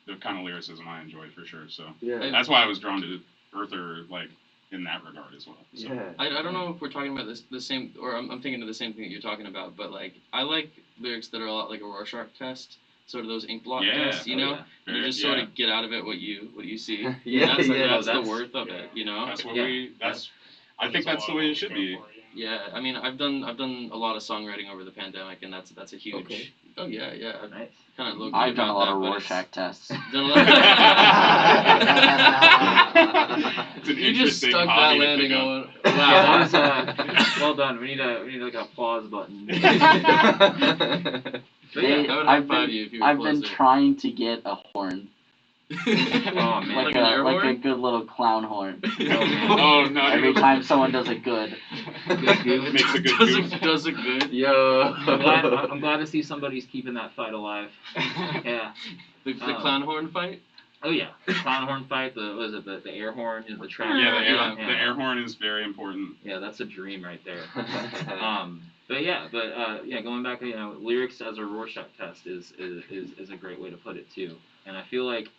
the kind of lyricism I enjoy for sure. So Yeah. that's why I was drawn to Earther like in that regard as well. So. Yeah. I don't know if we're talking about the same, or I'm thinking of the same thing that you're talking about, but like I like lyrics that are a lot like a Rorschach test, sort of those ink blot Yeah. tests, you Oh, know. yeah. And you just sort of get out of it what you see. Yeah, That's, yeah. that's the That's- worth of yeah. it, you know. That's what Yeah. I think that's the way it should be. Yeah, I mean, I've done a lot of songwriting over the pandemic, and that's a huge. Okay. Oh yeah, yeah. I've Nice. kind of looked. I've done a lot of that, but Rorschach tests. Done a lot. It's an You just interesting stuck that hobby to landing pick up. on. Wow, Wow. that was well done. We need like an applause button. But They- yeah, I would I've high five been- you if you were I've been closer. trying to get a horn, Oh man. Like an air a horn? good little clown horn. Oh no! Every time someone does a good. It makes a good goof. does it good. Yo. I'm glad to see somebody's keeping that fight alive. Yeah. The clown horn fight. Oh yeah. Clown horn fight. The air horn is the trap. Yeah, Yeah. the air horn is very important. Yeah, that's a dream right there. But going back, lyrics as a Rorschach test is a great way to put it too. And I feel like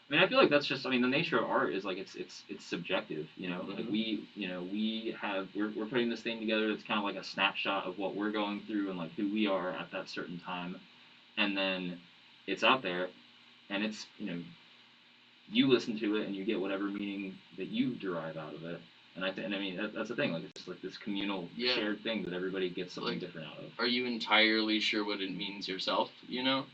that's just, the nature of art is like it's subjective, you know. Like we're putting this thing together. It's kind of like a snapshot of what we're going through and like who we are at that certain time, and then it's out there, and it's you listen to it and you get whatever meaning that you derive out of it. And that's the thing. Like it's just like this communal Yeah. shared thing that everybody gets something Like- different out of. Are you entirely sure what it means yourself? You know,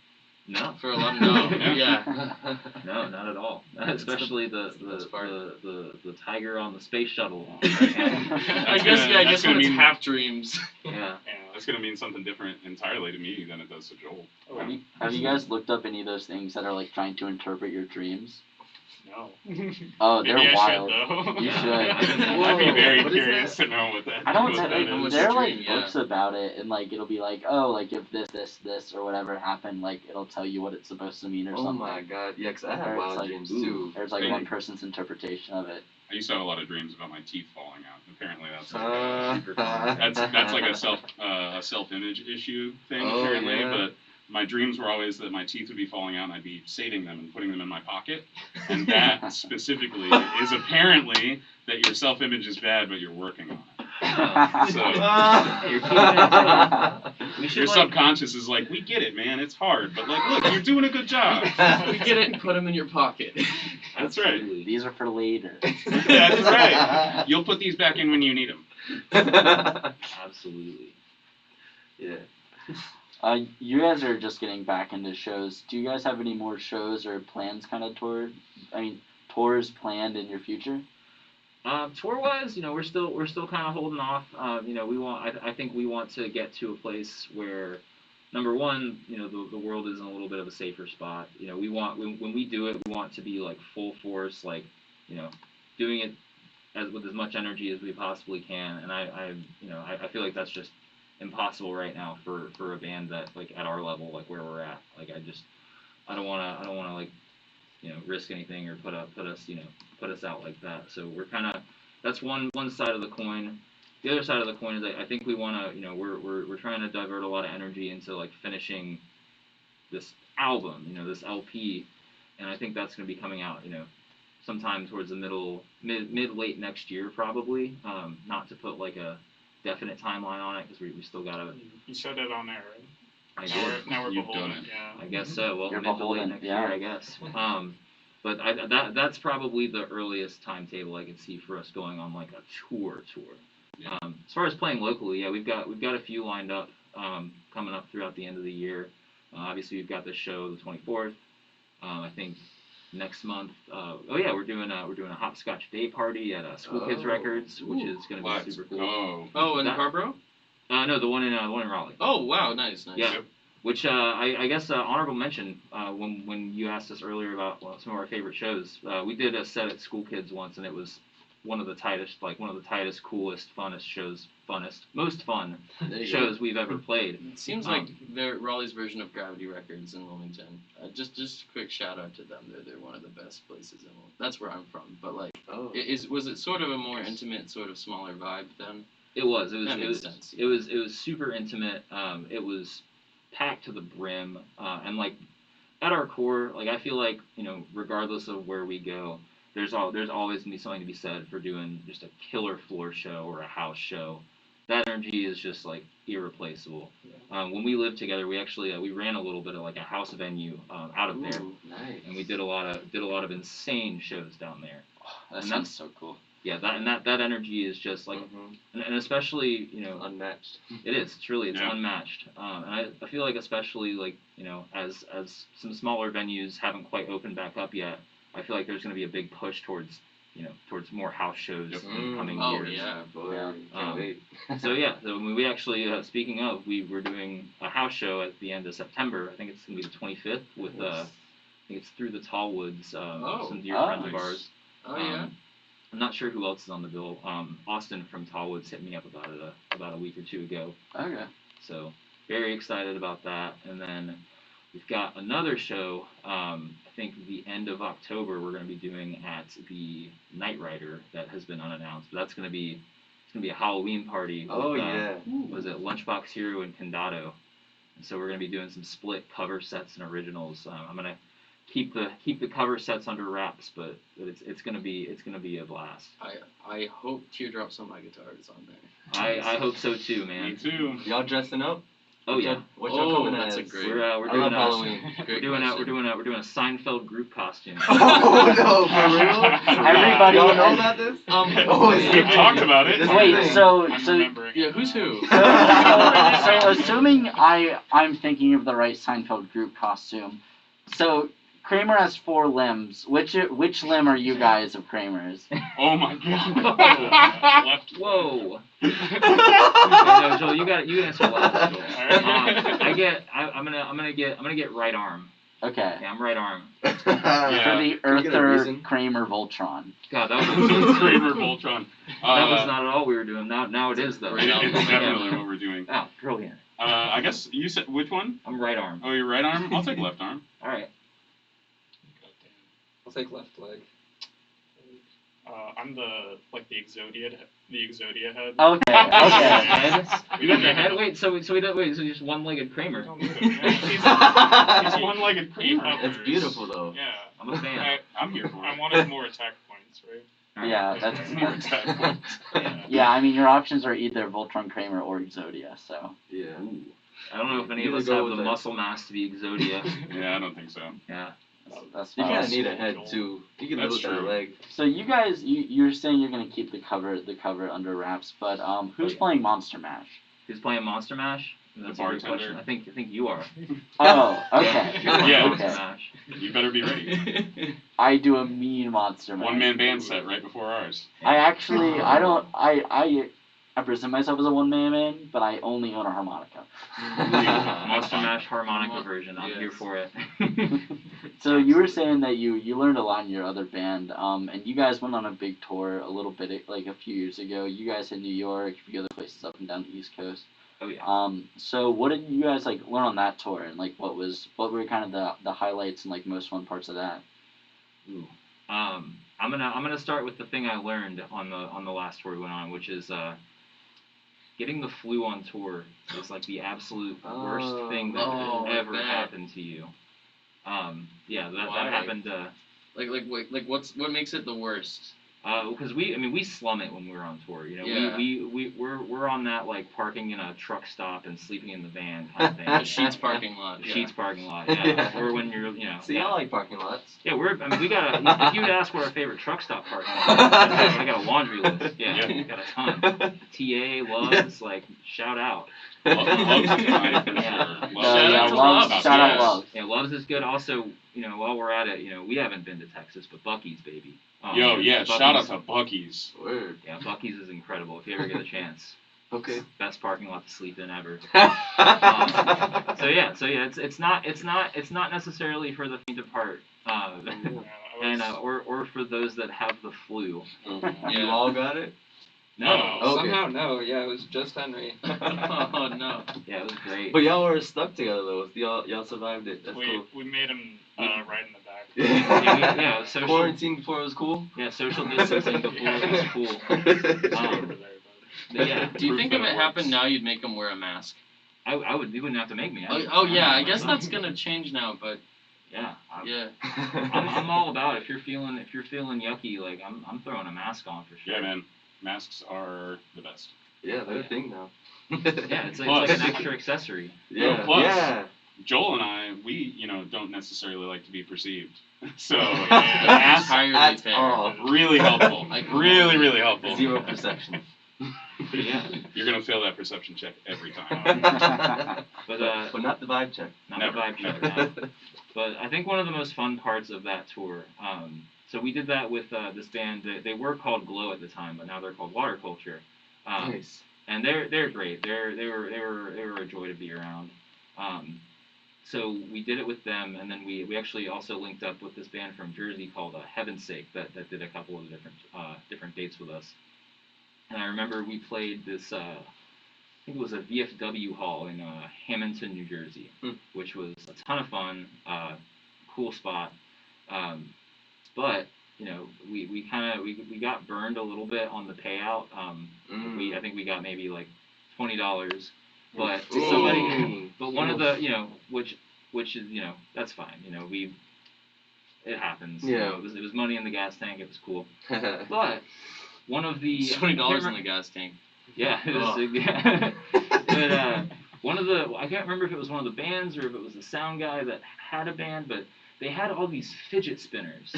No. for a lot. No. Yeah. Yeah. No, not at all. Especially the that's part. the tiger on the space shuttle. I guess That's when gonna it's mean- half dreams. Yeah. That's gonna mean something different entirely to me than it does to Joel. Have you guys looked up any of those things that are like trying to interpret your dreams? No. Oh, Maybe they're I wild. should though. You should. I'd be very What is curious to know what that. I don't what know. that Like, is. there are Dream, like yeah. books about it, and like it'll be like, oh, like if this or whatever happened, like it'll tell you what it's supposed to mean or Oh something. my god. Yeah, 'cause I Or have it's wild like, dreams ooh, too. There's like Really? one person's interpretation of it. I used to have a lot of dreams about my teeth falling out. Apparently, that's like that's like a self-image issue thing Oh, apparently. yeah. But my dreams were always that my teeth would be falling out and I'd be saving them and putting them in my pocket. And that specifically is apparently that your self-image is bad, but you're working on it. So You're keeping it. We should your like, subconscious is like, we get it, man. It's hard, but like, look, you're doing a good job. We get it and put them in your pocket. That's right. absolutely. These are for later. That's right. You'll put these back in when you need them. Absolutely. Yeah. You guys are just getting back into shows. Do you guys have any more shows or plans kind of tours planned in your future? Tour wise, we're still kind of holding off. I think we want to get to a place where, number one, the world is in a little bit of a safer spot. We want when we do it, we want to be like full force, like, doing it with as much energy as we possibly can. And I feel like that's just impossible right now for a band that, like, at our level, like where we're at. Like, I don't wanna like, risk anything or put us out like that. So that's one side of the coin. The other side of the coin is I think we wanna, we're trying to divert a lot of energy into like finishing this album, this LP, and I think that's gonna be coming out, sometime towards the mid late next year probably. Not to put like a definite timeline on it because we still gotta. You said it on air, right? I Now did. we're You've beholden, done it. yeah. I guess so. Well, You're mid to late beholden, next yeah. year, I guess. But that's probably the earliest timetable I can see for us going on like a tour. Yeah. As far as playing locally, yeah, we've got a few lined up coming up throughout the end of the year. Obviously, we've got the show the 24th. I think next month. We're doing a hopscotch day party at School Kids Oh. Records, which is gonna be Let's super cool. go. Oh, in That- Carborough? No, the one in Raleigh. Oh, wow, nice. Yeah. Which I guess honorable mention when you asked us earlier about some of our favorite shows. We did a set at School Kids once, and it was one of the tightest, coolest, most fun There you shows we've ever played. It seems like they're Raleigh's version of Gravity Records in Wilmington. Just a quick shout out to them. They're one of the best places in Wilmington. That's where I'm from. But like, go. Oh. was it sort of a more intimate, sort of smaller vibe then? It was That makes sense. it was super intimate. It was packed to the brim, and like at our core, like I feel like regardless of where we go, there's always gonna be something to be said for doing just a killer floor show or a house show. That energy is just like irreplaceable. When we lived together, we actually we ran a little bit of like a house venue out of there, Ooh, nice. and we did a lot of insane shows down there. That And sounds so cool. Yeah, that energy is just like, Mhm. and especially Unmatched. it is. It's really Yeah. unmatched. And I feel like especially like as some smaller venues haven't quite opened back up yet, I feel like there's going to be a big push towards more house shows Yep. in the coming Oh, years. yeah. Boy, Yeah. can't wait. So yeah, so we actually speaking of, we're doing a house show at the end of September. I think it's going to be the 25th with I think it's Through the Tall Woods, some dear friends of nice. ours. Oh, yeah. I'm not sure who else is on the bill. Austin from Tallwoods hit me up about it about a week or two ago. Okay. So very excited about that. And then we've got another show. I think the end of October we're going to be doing at the Night Rider that has been unannounced. But it's going to be a Halloween party. Oh, with, yeah. Was it Lunchbox Hero and Condado? And so we're going to be doing some split cover sets and originals. I'm gonna keep the cover sets under wraps, but it's gonna be a blast. I hope Teardrops on My Guitar is on there. I hope so too, Me man. too. Y'all dressing up? Oh yeah, What y'all coming that's as? a great. we're I doing love a, Halloween. we're doing a Seinfeld group costume. Oh no, for real? Everybody- Y'all know about this? Oh, it's We've talked about it. This is Wait, the thing. so I'm so remembering. Yeah, who's who? so assuming I'm thinking of the right Seinfeld group costume, so Kramer has 4 limbs. Which limb are you guys of Kramer's? Oh my god. Left. Whoa. Okay, no, Joel, you got to answer last. Joel. Alright. I'm gonna get right arm. Okay. Yeah, I'm right arm. For the Can we get a Earther reason? Kramer Voltron. God, that was Kramer Voltron. that was not at all we were doing. Now it is though. It's Yeah. definitely what we're doing. Oh, brilliant. I guess you said which one? I'm right arm. Oh, your right arm? I'll take left arm. All right. I'll take left leg. I'm the Exodia head. Okay. Head? You got the head? Wait, so just one-legged Kramer. Don't do it, man. He's one-legged Kramer. It's beautiful though. Yeah. I'm a fan. I'm here for I it. wanted more attack points, right? All right. Yeah, that's More attack points. yeah. I mean, your options are either Voltron Kramer or Exodia. So Yeah. I don't know if any of Either us go have with the that. muscle mass to be Exodia. Yeah, I don't think so. Yeah. That's You kind fast. of need a head too. You can That's live without a true. leg. So you guys, you're saying you're gonna keep the cover under wraps, but who's yeah. playing Monster Mash? Who's playing Monster Mash? That's a good bartender. question. I think you are. Oh, okay. You're playing Yeah. Monster Okay. Mash. You better be ready. I do a mean Monster Mash. 1-man band set right before ours. I actually, I don't, I present myself as a one-man, but I only own a harmonica. Monster fine. Mash harmonica version. I'm here Yes. for it. So you were saying that you learned a lot in your other band, and you guys went on a big tour a little bit like a few years ago. You guys hit New York, a few other places up and down the East Coast. Oh yeah. So what did you guys like learn on that tour, and like what were kind of the highlights and like most fun parts of that? Ooh. I'm gonna start with the thing I learned on the last tour we went on, which is getting the flu on tour is like the absolute worst thing that Oh, could ever man. happen to you. Yeah, that Why? happened. Like what makes it the worst? Because we slum it when we're on tour. You know, Yeah. we're on that like parking in a truck stop and sleeping in the van kind of thing. The Sheets parking lot. The Sheets parking lot. Yeah. Or when you're See, yeah. I like parking lots. Yeah, we got a. If you'd ask what our favorite truck stop parking lot is, I got a laundry list. Yeah, we got a ton. TA, Loves, like shout out. Loves is mine for Yeah. sure. Shout out to Loves. Shout out Yes. Loves. Yeah, Loves is good. Also, while we're at it, we haven't been to Texas, but Buc-ee's, baby. Yo, yeah, shout out Buc-ee's- to Buc-ee's. Word. Yeah, Buc-ee's is incredible. If you ever get a chance, Okay. best parking lot to sleep in ever. yeah. So yeah, it's not necessarily for the faint of heart, and or for those that have the flu. You all got it? No. Okay. Somehow no, yeah, it was just Henry. Oh no. Yeah, it was great. But y'all were stuck together though. Y'all survived it. That's cool. We made him right in the back. Yeah, social. Quarantine before it was cool. Yeah, social distancing before it was cool. Over Um, there, but yeah, Do you Proof think if that it it happened works. now, you'd make him wear a mask? I would. You wouldn't have to make me. Oh yeah, I guess that's gonna change now, but Yeah, yeah. I'm all about it. If you're feeling yucky, like I'm throwing a mask on for sure. Yeah, man. Masks are the best. Yeah, they're a thing now. Yeah, it's Plus- like an extra accessory. Yeah. plus- Yeah. Joel and I, we, don't necessarily like to be perceived. So, Yeah. masks Entirely At fair. all. really helpful. Like- Really, really helpful. Zero perception. Yeah, You're gonna fail that perception check every time. but But not the vibe check. not Never, the vibe check. No. But I think one of the most fun parts of that tour, so we did that with this band. They were called Glow at the time, but now they're called Water Culture. Nice. And they're great. They were a joy to be around. So we did it with them, and then we actually also linked up with this band from Jersey called Heaven's Sake that did a couple of different dates with us. And I remember we played this. I think it was a VFW hall in Hamilton, New Jersey, which was a ton of fun. Cool spot. But we kind of we got burned a little bit on the payout. I think we got maybe like $20, but Ooh. somebody, but one of the which is that's fine. It happens. Yeah. It was money in the gas tank. It was cool. But one of the $20 in the gas tank. yeah, it was, Oh. yeah. But one of the I can't remember if it was one of the bands or if it was the sound guy that had a band, but they had all these fidget spinners,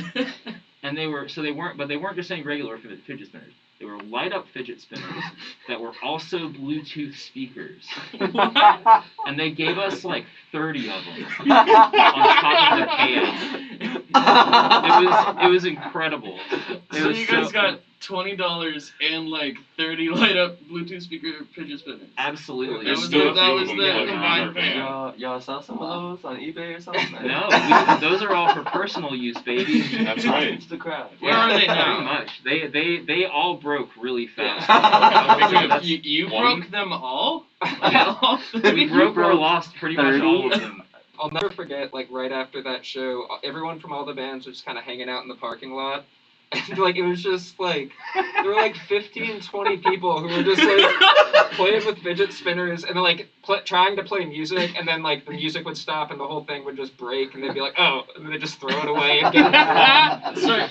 and they weren't just any regular fidget spinners. They were light up fidget spinners that were also Bluetooth speakers, and they gave us like 30 of them on top of the payout. It was incredible. It So was you guys got $20 and like 30 light up Bluetooth speaker fidget spinners. Absolutely. There's was still the- that a few was of them the floating around combined our van. Y'all sell some of those on eBay or something? No, those are all for personal use, baby. That's right. It's the crowd. Where are they now? Pretty much. They all broke really fast. So That's- you one- broke them all? Yeah. All we 30? broke or lost pretty much 30? all of them. I'll never forget, like, right after that show, everyone from all the bands was just kind of hanging out in the parking lot. And, like, it was just, like, there were, like, 15, 20 people who were just, like, playing with fidget spinners and, like, trying to play music, and then, like, the music would stop and the whole thing would just break, and they'd be like, oh, and then they'd just throw it away and get it. Sorry,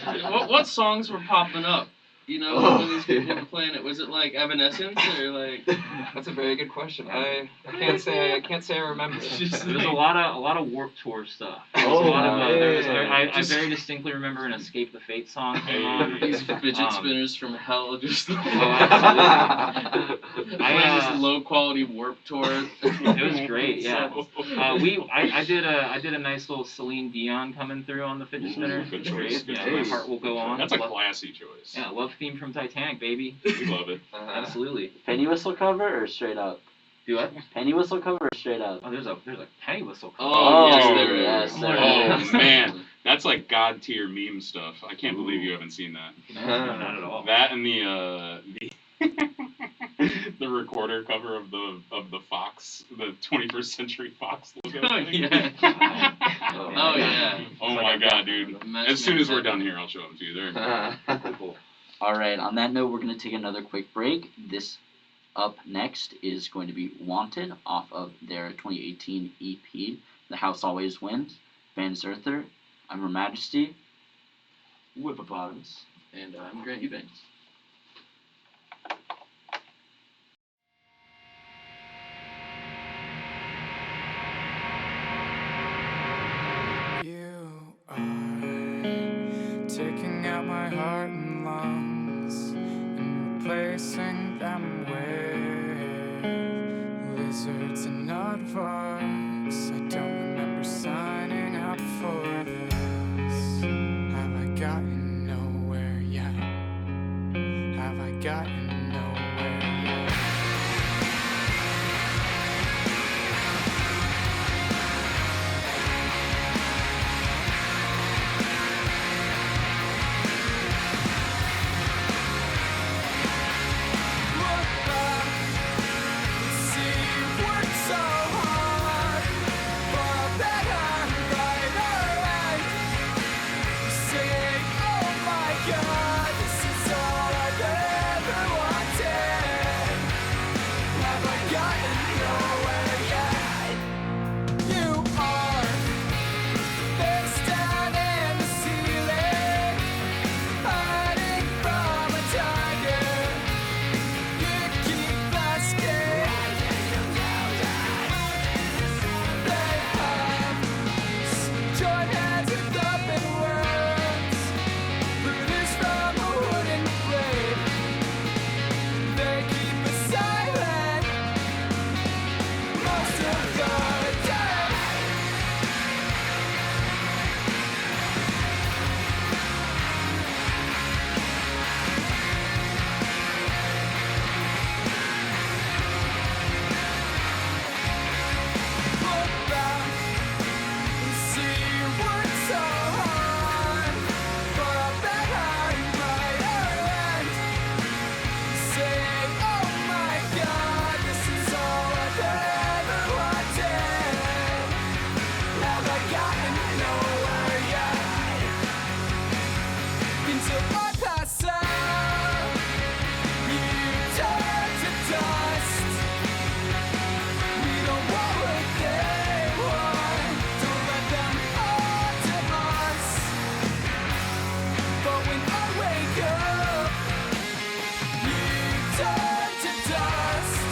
what songs were popping up? You know, Oh, when these people yeah. were playing it, was it like Evanescence or like? That's a very good question. I can't say I remember. Just There was a lot of Warped Tour stuff. There was Oh, a lot of, there was, man. I Just- very distinctly remember an Escape the Fate song came on. These fidget Um, spinners from hell just like absolutely. playing this I, low quality Warp Tour. it was great, yeah. I did a nice little Celine Dion coming through on the fidget spinner. Good It was choice, great. good Yeah, choice. My Heart Will Go On. That's a Love- classy choice. Yeah, love theme from Titanic, baby. We love it. Absolutely. Penny whistle cover or straight up? Do what? Penny whistle cover or straight up? Oh, there's a penny whistle. cover. Oh, yes, Oh, there yes, is. there Oh is. man, that's like god tier meme stuff. I can't believe you haven't seen that. No, not at all. That and the the recorder cover of the Fox, the 21st Century Fox logo. Oh, thing. yeah. Oh, yeah. Oh my god, dude. Mesh As soon as we're Man. done here, I'll show them to you. They're Cool. All right. On that note, we're going to take another quick break. This up next is going to be Wanted off of their 2018 EP, The House Always Wins. Van Zerther, I'm Her Majesty. Whippopotamus. And I'm Grant Eubanks. You are taking out my heart and lungs and replacing them with lizards and aardvarks. I don't remember signing up for this. Have I gotten nowhere yet? Have I gotten nowhere yet? Look back and see you worked so hard for a better, brighter life. You say, oh my God, this is all I've ever wanted. Have I gotten nowhere yet? You are face down in the ceiling, hiding from a tiger. You keep asking, they have join hands with open words, produce from a wooden blade. They keep us silent most of the day. Look back and see you worked so hard for a better and brighter end. Saying, oh my God, this is all I've ever wanted. Have I gotten nowhere yet? Until I pass out, you turn to dust. We don't want what they want. Don't let them onto us. But when I wake up, you turn to dust.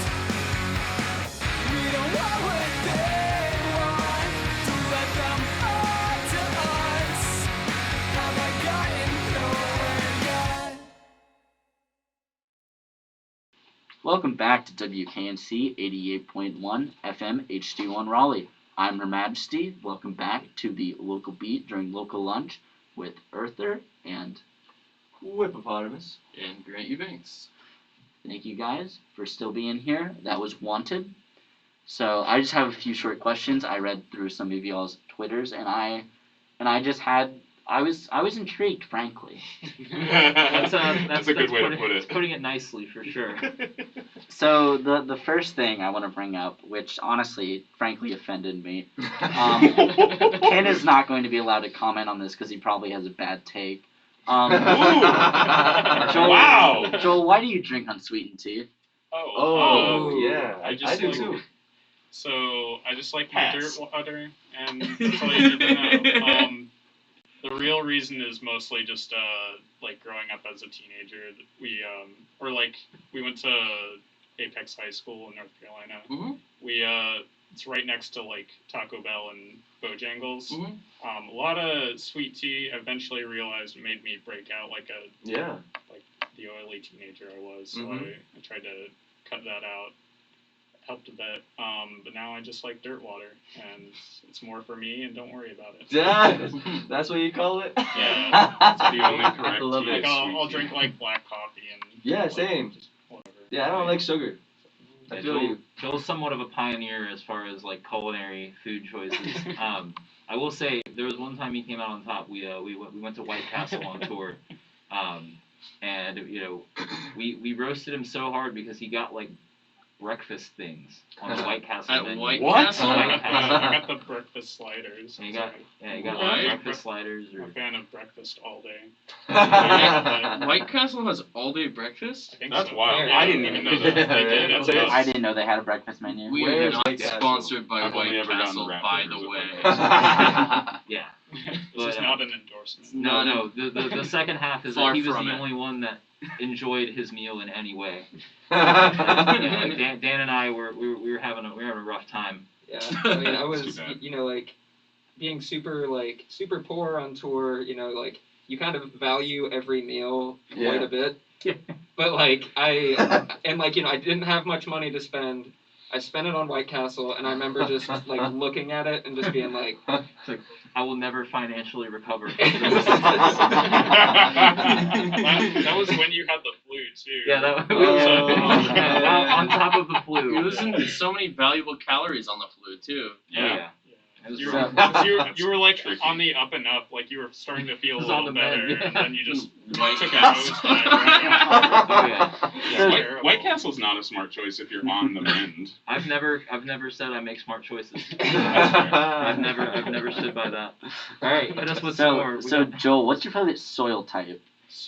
We don't want what they want. Don't let them onto us. Have I gotten nowhere yet? Welcome back to WKNC 88.1 FM HD1 Raleigh. I'm Her Majesty. Welcome back to the local beat during local lunch with Earther, and Whippopotamus. And Grant Eubanks. thank you guys for still being here. That was Wanted. So I just have a few short questions. I read through some of y'all's Twitters, and I just had I was intrigued, frankly. That's a good way to putting, put that's it. putting it nicely for sure. So the first thing I want to bring up, which honestly, frankly, offended me. Ken is not going to be allowed to comment on this because he probably has a bad take. Joel, Wow. Joel, why do you drink unsweetened tea? Oh, yeah. I just do like- too. So I just like Pass. my dirt water, and that's all you need to know. the real reason is mostly just like growing up as a teenager. We went to Apex High School in North Carolina. Mhm. We it's right next to like Taco Bell and Bojangles. Mhm. A lot of sweet tea. Eventually realized it made me break out like Yeah. the oily teenager I was. So Mhm. I tried to cut that out. Helped a bit. But now I just like dirt water, and it's more for me. And don't worry about it. Yeah. That's what you call it. Yeah. That's the only correct I love tea it. Like is I'll sweet tea. drink like black coffee and Yeah, like, same. just whatever. Yeah, I don't like sugar. I Yeah, feel you. Joel's somewhat of a pioneer as far as like culinary food choices. I will say there was one time he came out on top. We went to White Castle on tour, and we roasted him so hard because he got like breakfast things on the White Castle At menu. White What? Castle? White Castle. I got the breakfast sliders. And he got What? breakfast sliders I'm or a fan of breakfast all day. White Castle has all day breakfast? I think That's so. wild. Yeah. I didn't even know that. They did. That's Okay. nuts. I didn't know they had a breakfast menu. We Where's are not White Castle? sponsored by I've only White ever gotten Castle, rat by burgers the at way. White Castle. yeah. This But, is not an endorsement. No. The second half is Far that he was from the it. only one that enjoyed his meal in any way. Like Yeah. Dan and I were having a rough time. Yeah, I mean, I Too was, bad. like, being super poor on tour, like, you kind of value every meal quite Yeah. a bit. But, like, I didn't have much money to spend. I spent it on White Castle, and I remember just, like, looking at it and just being like, I will never financially recover from this. That was when you had the flu too. Yeah, that Oh, yeah, on top of the flu. You're losing so many valuable calories on the flu, too. Yeah. It was You rough. you were like Tricky. on the up and up, like you were starting to feel a It was on little the better, mend. and then you just White took a Castle. nosedive. Oh, yeah. So- White Castle's not a smart choice if you're on the mend. I've never said I make smart choices. I've never stood by that. All right, hit us with some more. So Joel, what's your favorite soil type?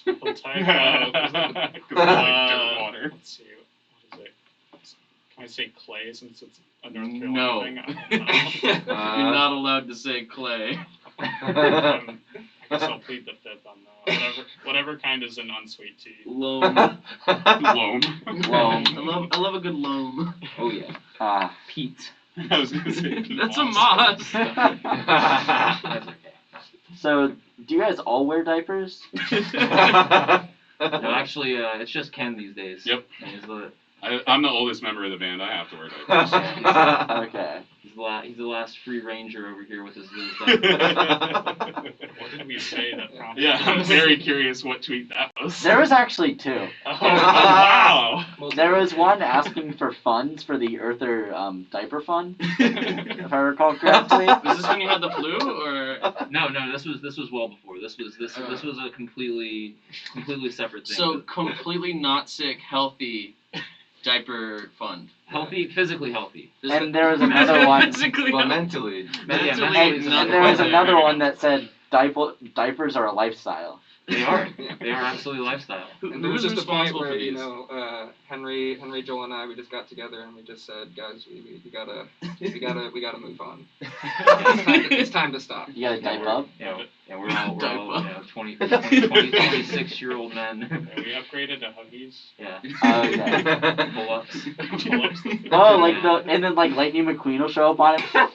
What type? 'Cause I like dirt water. Let's see. What is it? Can I say clay since it's a North Carolina No. thing? I don't know. You're not allowed to say clay. I guess I'll plead the fifth on that. Whatever kind is an unsweet tea. Loam. Loam. Loam. I love a good loam. Oh yeah, Pete. I was gonna say That's a moss. moss. That's okay. So, do you guys all wear diapers? No, actually, it's just Ken these days. Yep. And he's the I'm the oldest member of the band. I have to wear diapers. Okay. he's the last free ranger over here with his stuff. What did we say that prompted Yeah, I'm this? very curious what tweet that was. There was actually two. Oh, wow. There was one asking for funds for the Earther diaper fund, if I recall correctly. Was this when you had the flu, or? No, this was well before. This was a completely separate thing. So completely not sick, healthy diaper fund. Healthy, physically healthy. And there was another one. Physically But healthy. mentally. Mentally And, not and there was quite another there. one that said diapers are a lifestyle. They are. They are absolutely lifestyle. and there was Who's just a point responsible where, for these? Henry, Joel, and I, we just got together and we just said, guys, we gotta move on. It's time to stop. You gotta diaper up. And we're all Diaper. 26-year-old men. Yeah, we upgraded to Huggies. Yeah. Okay. Pull-ups. Oh, and then Lightning McQueen will show up on it. That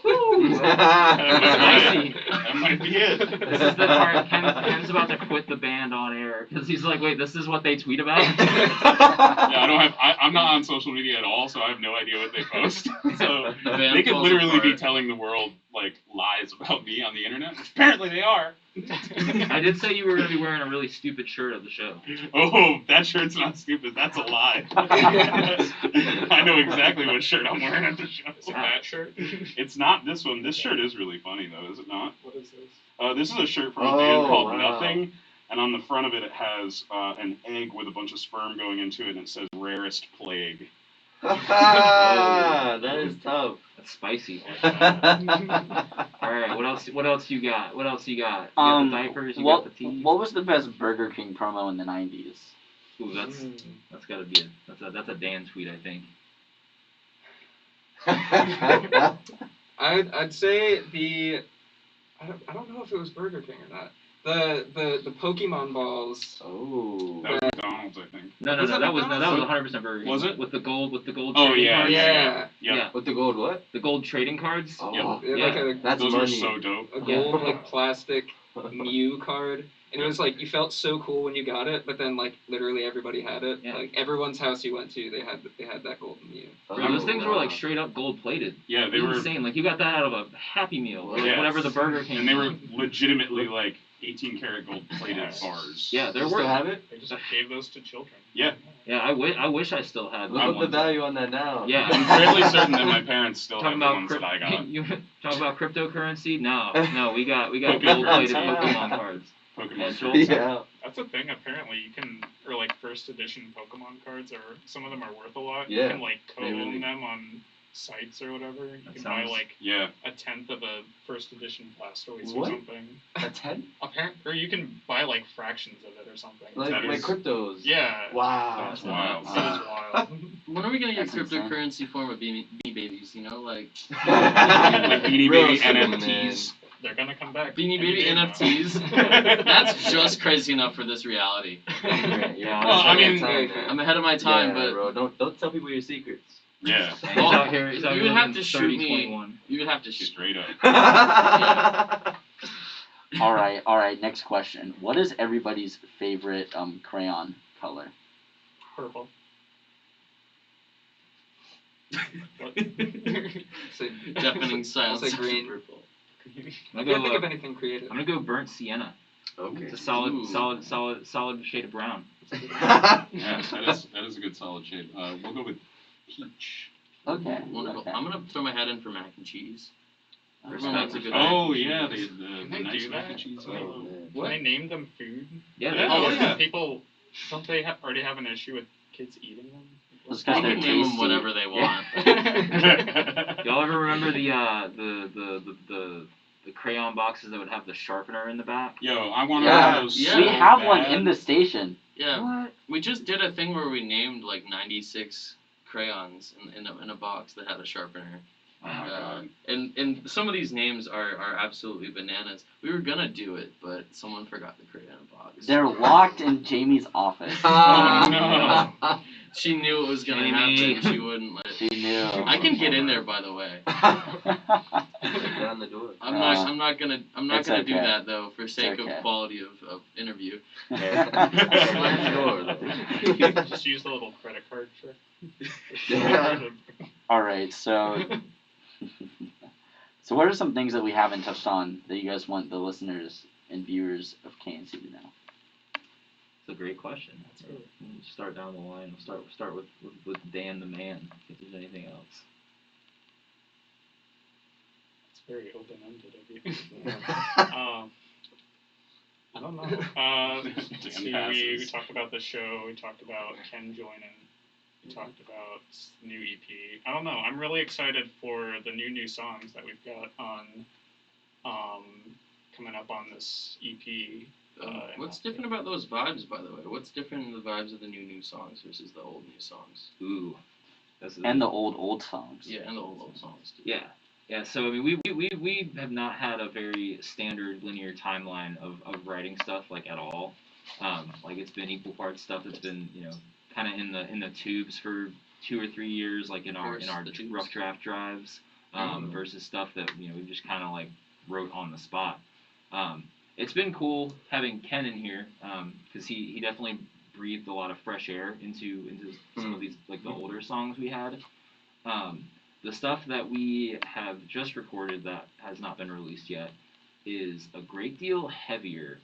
might be it. This is the part. Ken's about to quit the band on air because he's like, wait, this is what they tweet about. Yeah, I'm not on social media at all, so I have no idea what they post. So Band they could falls literally be apart. telling the world lies about me on the internet. Apparently they are. I did say you were gonna be wearing a really stupid shirt at the show. Oh, that shirt's not stupid. That's a lie. I know exactly what shirt I'm wearing at the show. It's a bad shirt. It's not this one. This shirt is really funny though, is it not? What is this? This is a shirt from a band called wow. Nothing, and on the front of it, it has an egg with a bunch of sperm going into it, and it says "Rarest Plague." That is tough. That's spicy. All right, what else you got? You got the diapers. You got the tea. What was the best Burger King promo in the 90s? Ooh, that's gotta be that's a Dan tweet, I think. I'd say I don't know if it was Burger King or not. The Pokemon balls. Oh. That was McDonald's, I think. No, Was that that was McDonald's? 100% Burger King. Was it? With the gold Oh, trading yeah, cards. Yeah. Yeah. With the gold what? The gold trading cards. Oh. They're Yeah. like a That's Those money. are so dope. gold like plastic Mew card, and it was like you felt so cool when you got it, but then like literally everybody had it. Yeah. Like everyone's house you went to, they had that golden Mew. Bro, those things were like wow. straight up gold plated. Yeah, they were. Insane. Like you got that out of a Happy Meal or like Yes. whatever the Burger King. And they were legitimately like 18 karat gold plated Yes. bars. Yeah, You there still were. have it? They just gave those to children. Yeah. Yeah, I wish I still had. Look them up the ones. value on that now. Yeah. I'm fairly certain that my parents still have Talking the about ones that I got. you talking about cryptocurrency? No, we got Pokemon gold plated cards. Pokemon cards. Pokemon. Joel? Yeah. That's a thing. Apparently, you can, or like first edition Pokemon cards, or some of them are worth a lot. Yeah, You can like they really- co-own them on sites or whatever. You That can buy sounds- like Yeah. a tenth of a first edition Blastoise What? or something. A 10? Or you can buy like fractions of it or something. Like That is- cryptos. Yeah. Wow. That's wild. That is wild. When are we gonna get That's insane. cryptocurrency form of Beanie Babies? You know, like Like Beanie Real Baby simple, NFTs. They're gonna come back. Beanie any Baby day now. NFTs. That's just crazy enough for this reality. Yeah, Well, I mean, I'm ahead of my time, yeah, but bro, don't tell people your secrets. Yeah. He's out here. He's out You here would have living to shoot 30, me. 21. you would have to shoot. Straight up. All right. Next question. What is everybody's favorite crayon color? Purple. Say, Deafening silence. say green. Purple. I I'm can't gonna think of go. anything creative. I'm gonna go burnt sienna. Okay. It's a solid, Ooh. solid shade of brown. Yeah, that is a good solid shade. We'll go with peach. Okay. Wonderful. Okay. I'm gonna throw my head in for mac and cheese. Everyone Okay. likes a good Oh mac and yeah, cheese. the Can they nice do mac that? and cheese. Oh, Oh. man. Can they name them food? Yeah. Yeah, Oh, yeah. People, don't they already have an issue with kids eating them? It's They 'cause they're can name them tasty. whatever they want. Y'all ever remember the crayon boxes that would have the sharpener in the back? Yo, I want Yeah. one of those. Yeah. so We have one bad. in the station. Yeah, What? we just did a thing where we named like 96 crayons in a box that had a sharpener. Oh my god. And some of these names are absolutely bananas. We were gonna do it, but someone forgot the crayon box. They're locked in Jamie's office. Oh, no. She knew it was gonna Jamie. happen. She wouldn't let. She knew. I can get in there, by the way. Down the door. I'm not gonna It's do okay. that though, for sake okay. of quality of interview. Slide the door. Just use the little credit card trick. Yeah. All right, so what are some things that we haven't touched on that you guys want the listeners and viewers of KNC to know? It's a great question. We'll start down the line. We'll start with Dan the man. If there's anything else. It's very open-ended of you. I don't know. Let's see, we passes. talked about the show. We talked about Ken joining. We talked about the new EP. I don't know. I'm really excited for the new songs that we've got on coming up on this EP. What's different about those vibes, by the way? What's different in the vibes of the new songs versus the old new songs? Ooh. And the old songs. Yeah, and the old songs too. Yeah, so I mean, we have not had a very standard linear timeline of writing stuff like at all. Like it's been equal parts stuff that's been kind of in the tubes for 2 or 3 years, like in our The tubes. rough draft drives, versus stuff that we just kind of like wrote on the spot. It's been cool having Ken in here because he definitely breathed a lot of fresh air into some of these like the older songs we had. The stuff that we have just recorded that has not been released yet is a great deal heavier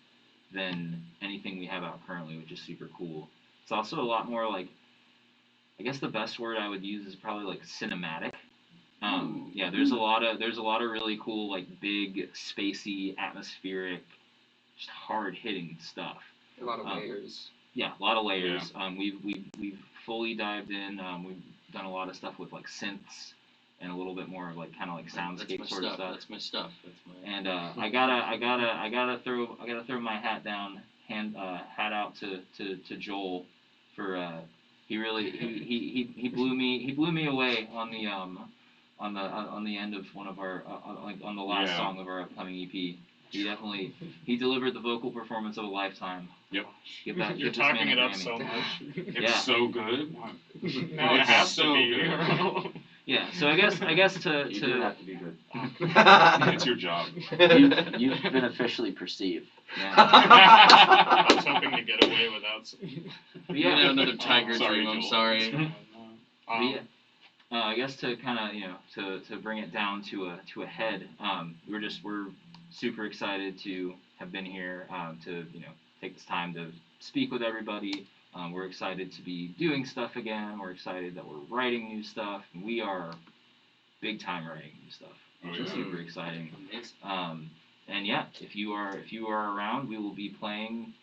than anything we have out currently, which is super cool. It's also a lot more like, I guess the best word I would use is probably like cinematic. Yeah, there's a lot of really cool like big spacey atmospheric, just hard hitting stuff. A lot of layers. Yeah, a lot of layers. We've fully dived in. We've done a lot of stuff with like synths and a little bit more of like kind of like soundscape sort of stuff. That's my stuff. That's my. And I gotta throw my hat down, hat out to Joel for he really he blew me away on the end of one of our on the last Yeah. song of our upcoming EP. He delivered the vocal performance of a lifetime. Yep. Give that, You're give this man talking a it up Grammy. so much. It's Yeah. so good. Now it It's has so to be. good. Yeah, so I guess to You do have to be good. It's your job. You've been officially perceived. yeah. I was hoping to get away without. But You yeah. know, another tiger Sorry, dream. I'm Joel. sorry. But yeah. I guess to kind of to bring it down to a head, we're super excited to have been here, to take this time to speak with everybody. We're excited to be doing stuff again. We're excited that we're writing new stuff. We are big time writing new stuff, which is super exciting. And yeah, if you are around, we will be playing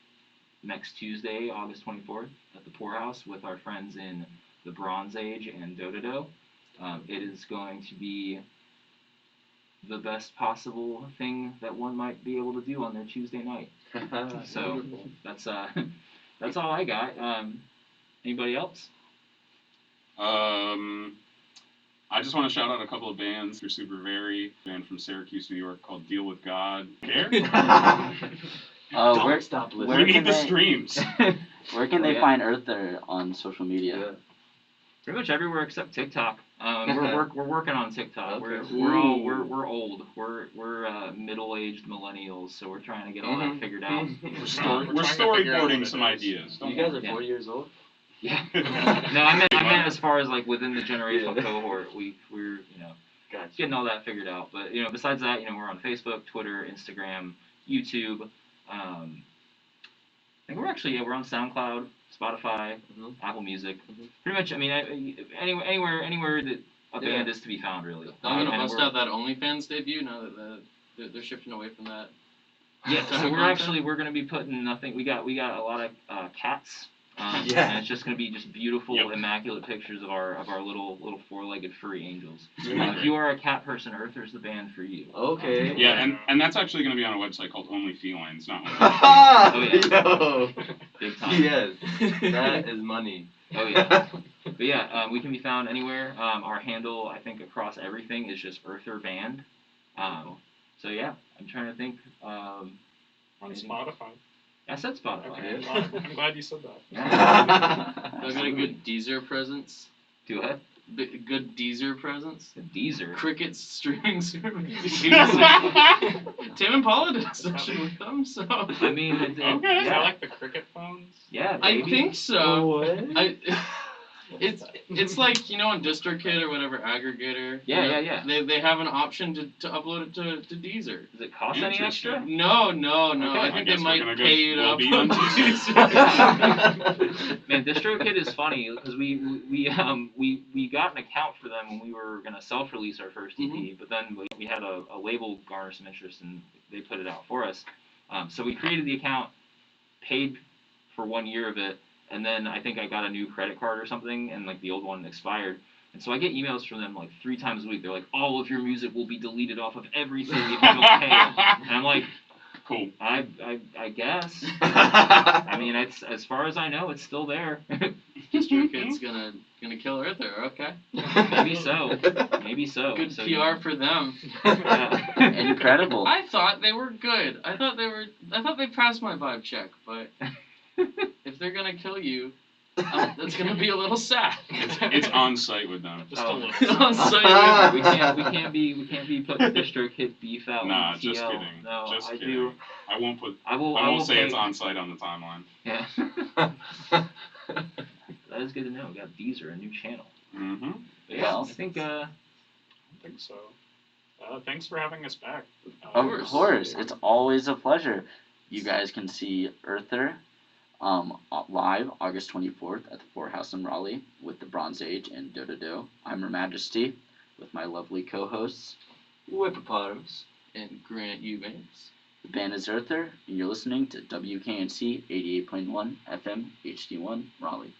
next Tuesday, August 24th, at the Poorhouse with our friends in the Bronze Age and Dododo. It is going to be the best possible thing that one might be able to do on their Tuesday night. So that's all I got. Anybody else? I just want to shout out a couple of bands. They're super very band from Syracuse, New York called Deal with God. Care? Where, stop where We can need the they- streams. Where can Oh, they yeah. find Earther on social media? Yeah. Pretty much everywhere except TikTok. We're working on TikTok. Okay. We're old. We're middle-aged millennials, so we're trying to get all that figured out. We're trying to figure out storyboarding what some it is. ideas. Don't You guys are Yeah. 40 years old? Yeah. No, I meant as far as like within the generational Yeah. cohort, we're Gotcha. getting all that figured out. But besides that, we're on Facebook, Twitter, Instagram, YouTube. I think we're on SoundCloud, Spotify, Mhm. Apple Music. Mhm. Pretty much. I mean, anywhere that a band is to be found, really. I'm gonna And bust we're- out that OnlyFans debut now that they're shifting away from that. Yeah, type so of we're content. gonna be putting nothing. We got a lot of cats. Yeah. And it's just gonna be just beautiful, Yep. immaculate pictures of our little four-legged furry angels. Yeah. If you are a cat person, Earther's the band for you. Okay. Yeah, and that's actually going to be on a website called Only Felines, not Only. Oh, Yo. Big time. Yes. That is money. Oh yeah. But yeah, we can be found anywhere. Our handle, I think, across everything is just Earther Band. So yeah, I'm trying to think. On Anything? Spotify. I said Spotify. Okay, Yeah. I'm glad you said that. I got a good Deezer presence. Do it. Good Deezer presence. Deezer. Cricket streaming service. Tim and Paula did a session with them, so. I mean, Is yeah, that like the cricket phones? yeah, I baby. think so. What? It's like on DistroKid or whatever aggregator. Yeah. They have an option to upload it to Deezer. Does it cost any extra? No. Okay, I I think guess they we're might gonna go pay you to well be upload on to Deezer. Deezer. Man, DistroKid is funny because we got an account for them when we were gonna self-release our first EP, but then we had a label garner some interest and they put it out for us. So we created the account, paid for 1 year of it, and then I think I got a new credit card or something, and like the old one expired. And so I get emails from them like 3 times a week. They're like, all of your music will be deleted off of everything if you don't pay. And I'm like, Cool. I guess. I mean, it's as far as I know, it's still there. DistroKid's gonna kill Earther. Okay. Maybe so. Maybe so. Good So, PR for them. Yeah. Incredible. I thought they were good. I thought they passed my vibe check, but if they're gonna kill you, that's gonna be a little sad. It's on site with them. Just Oh. a little. On site. we can't be putting DistroKid beef out. Nah, with just TL. kidding. No, Just I kidding. do. I won't put. I will say pay. it's on site on the timeline. Yeah. That is good to know. We got Deezer, a new channel. Mm-hmm. But yeah, Well, I think I think so. Thanks for having us back. Of course. course, it's always a pleasure. You guys can see Earther live August 24th at the Poorhouse in Raleigh with the Bronze Age and Dododo. I'm Her Majesty with my lovely co-hosts. Whippopotamus. And Grant Eubanks. The band is Earther, and you're listening to WKNC 88.1 FM HD1 Raleigh.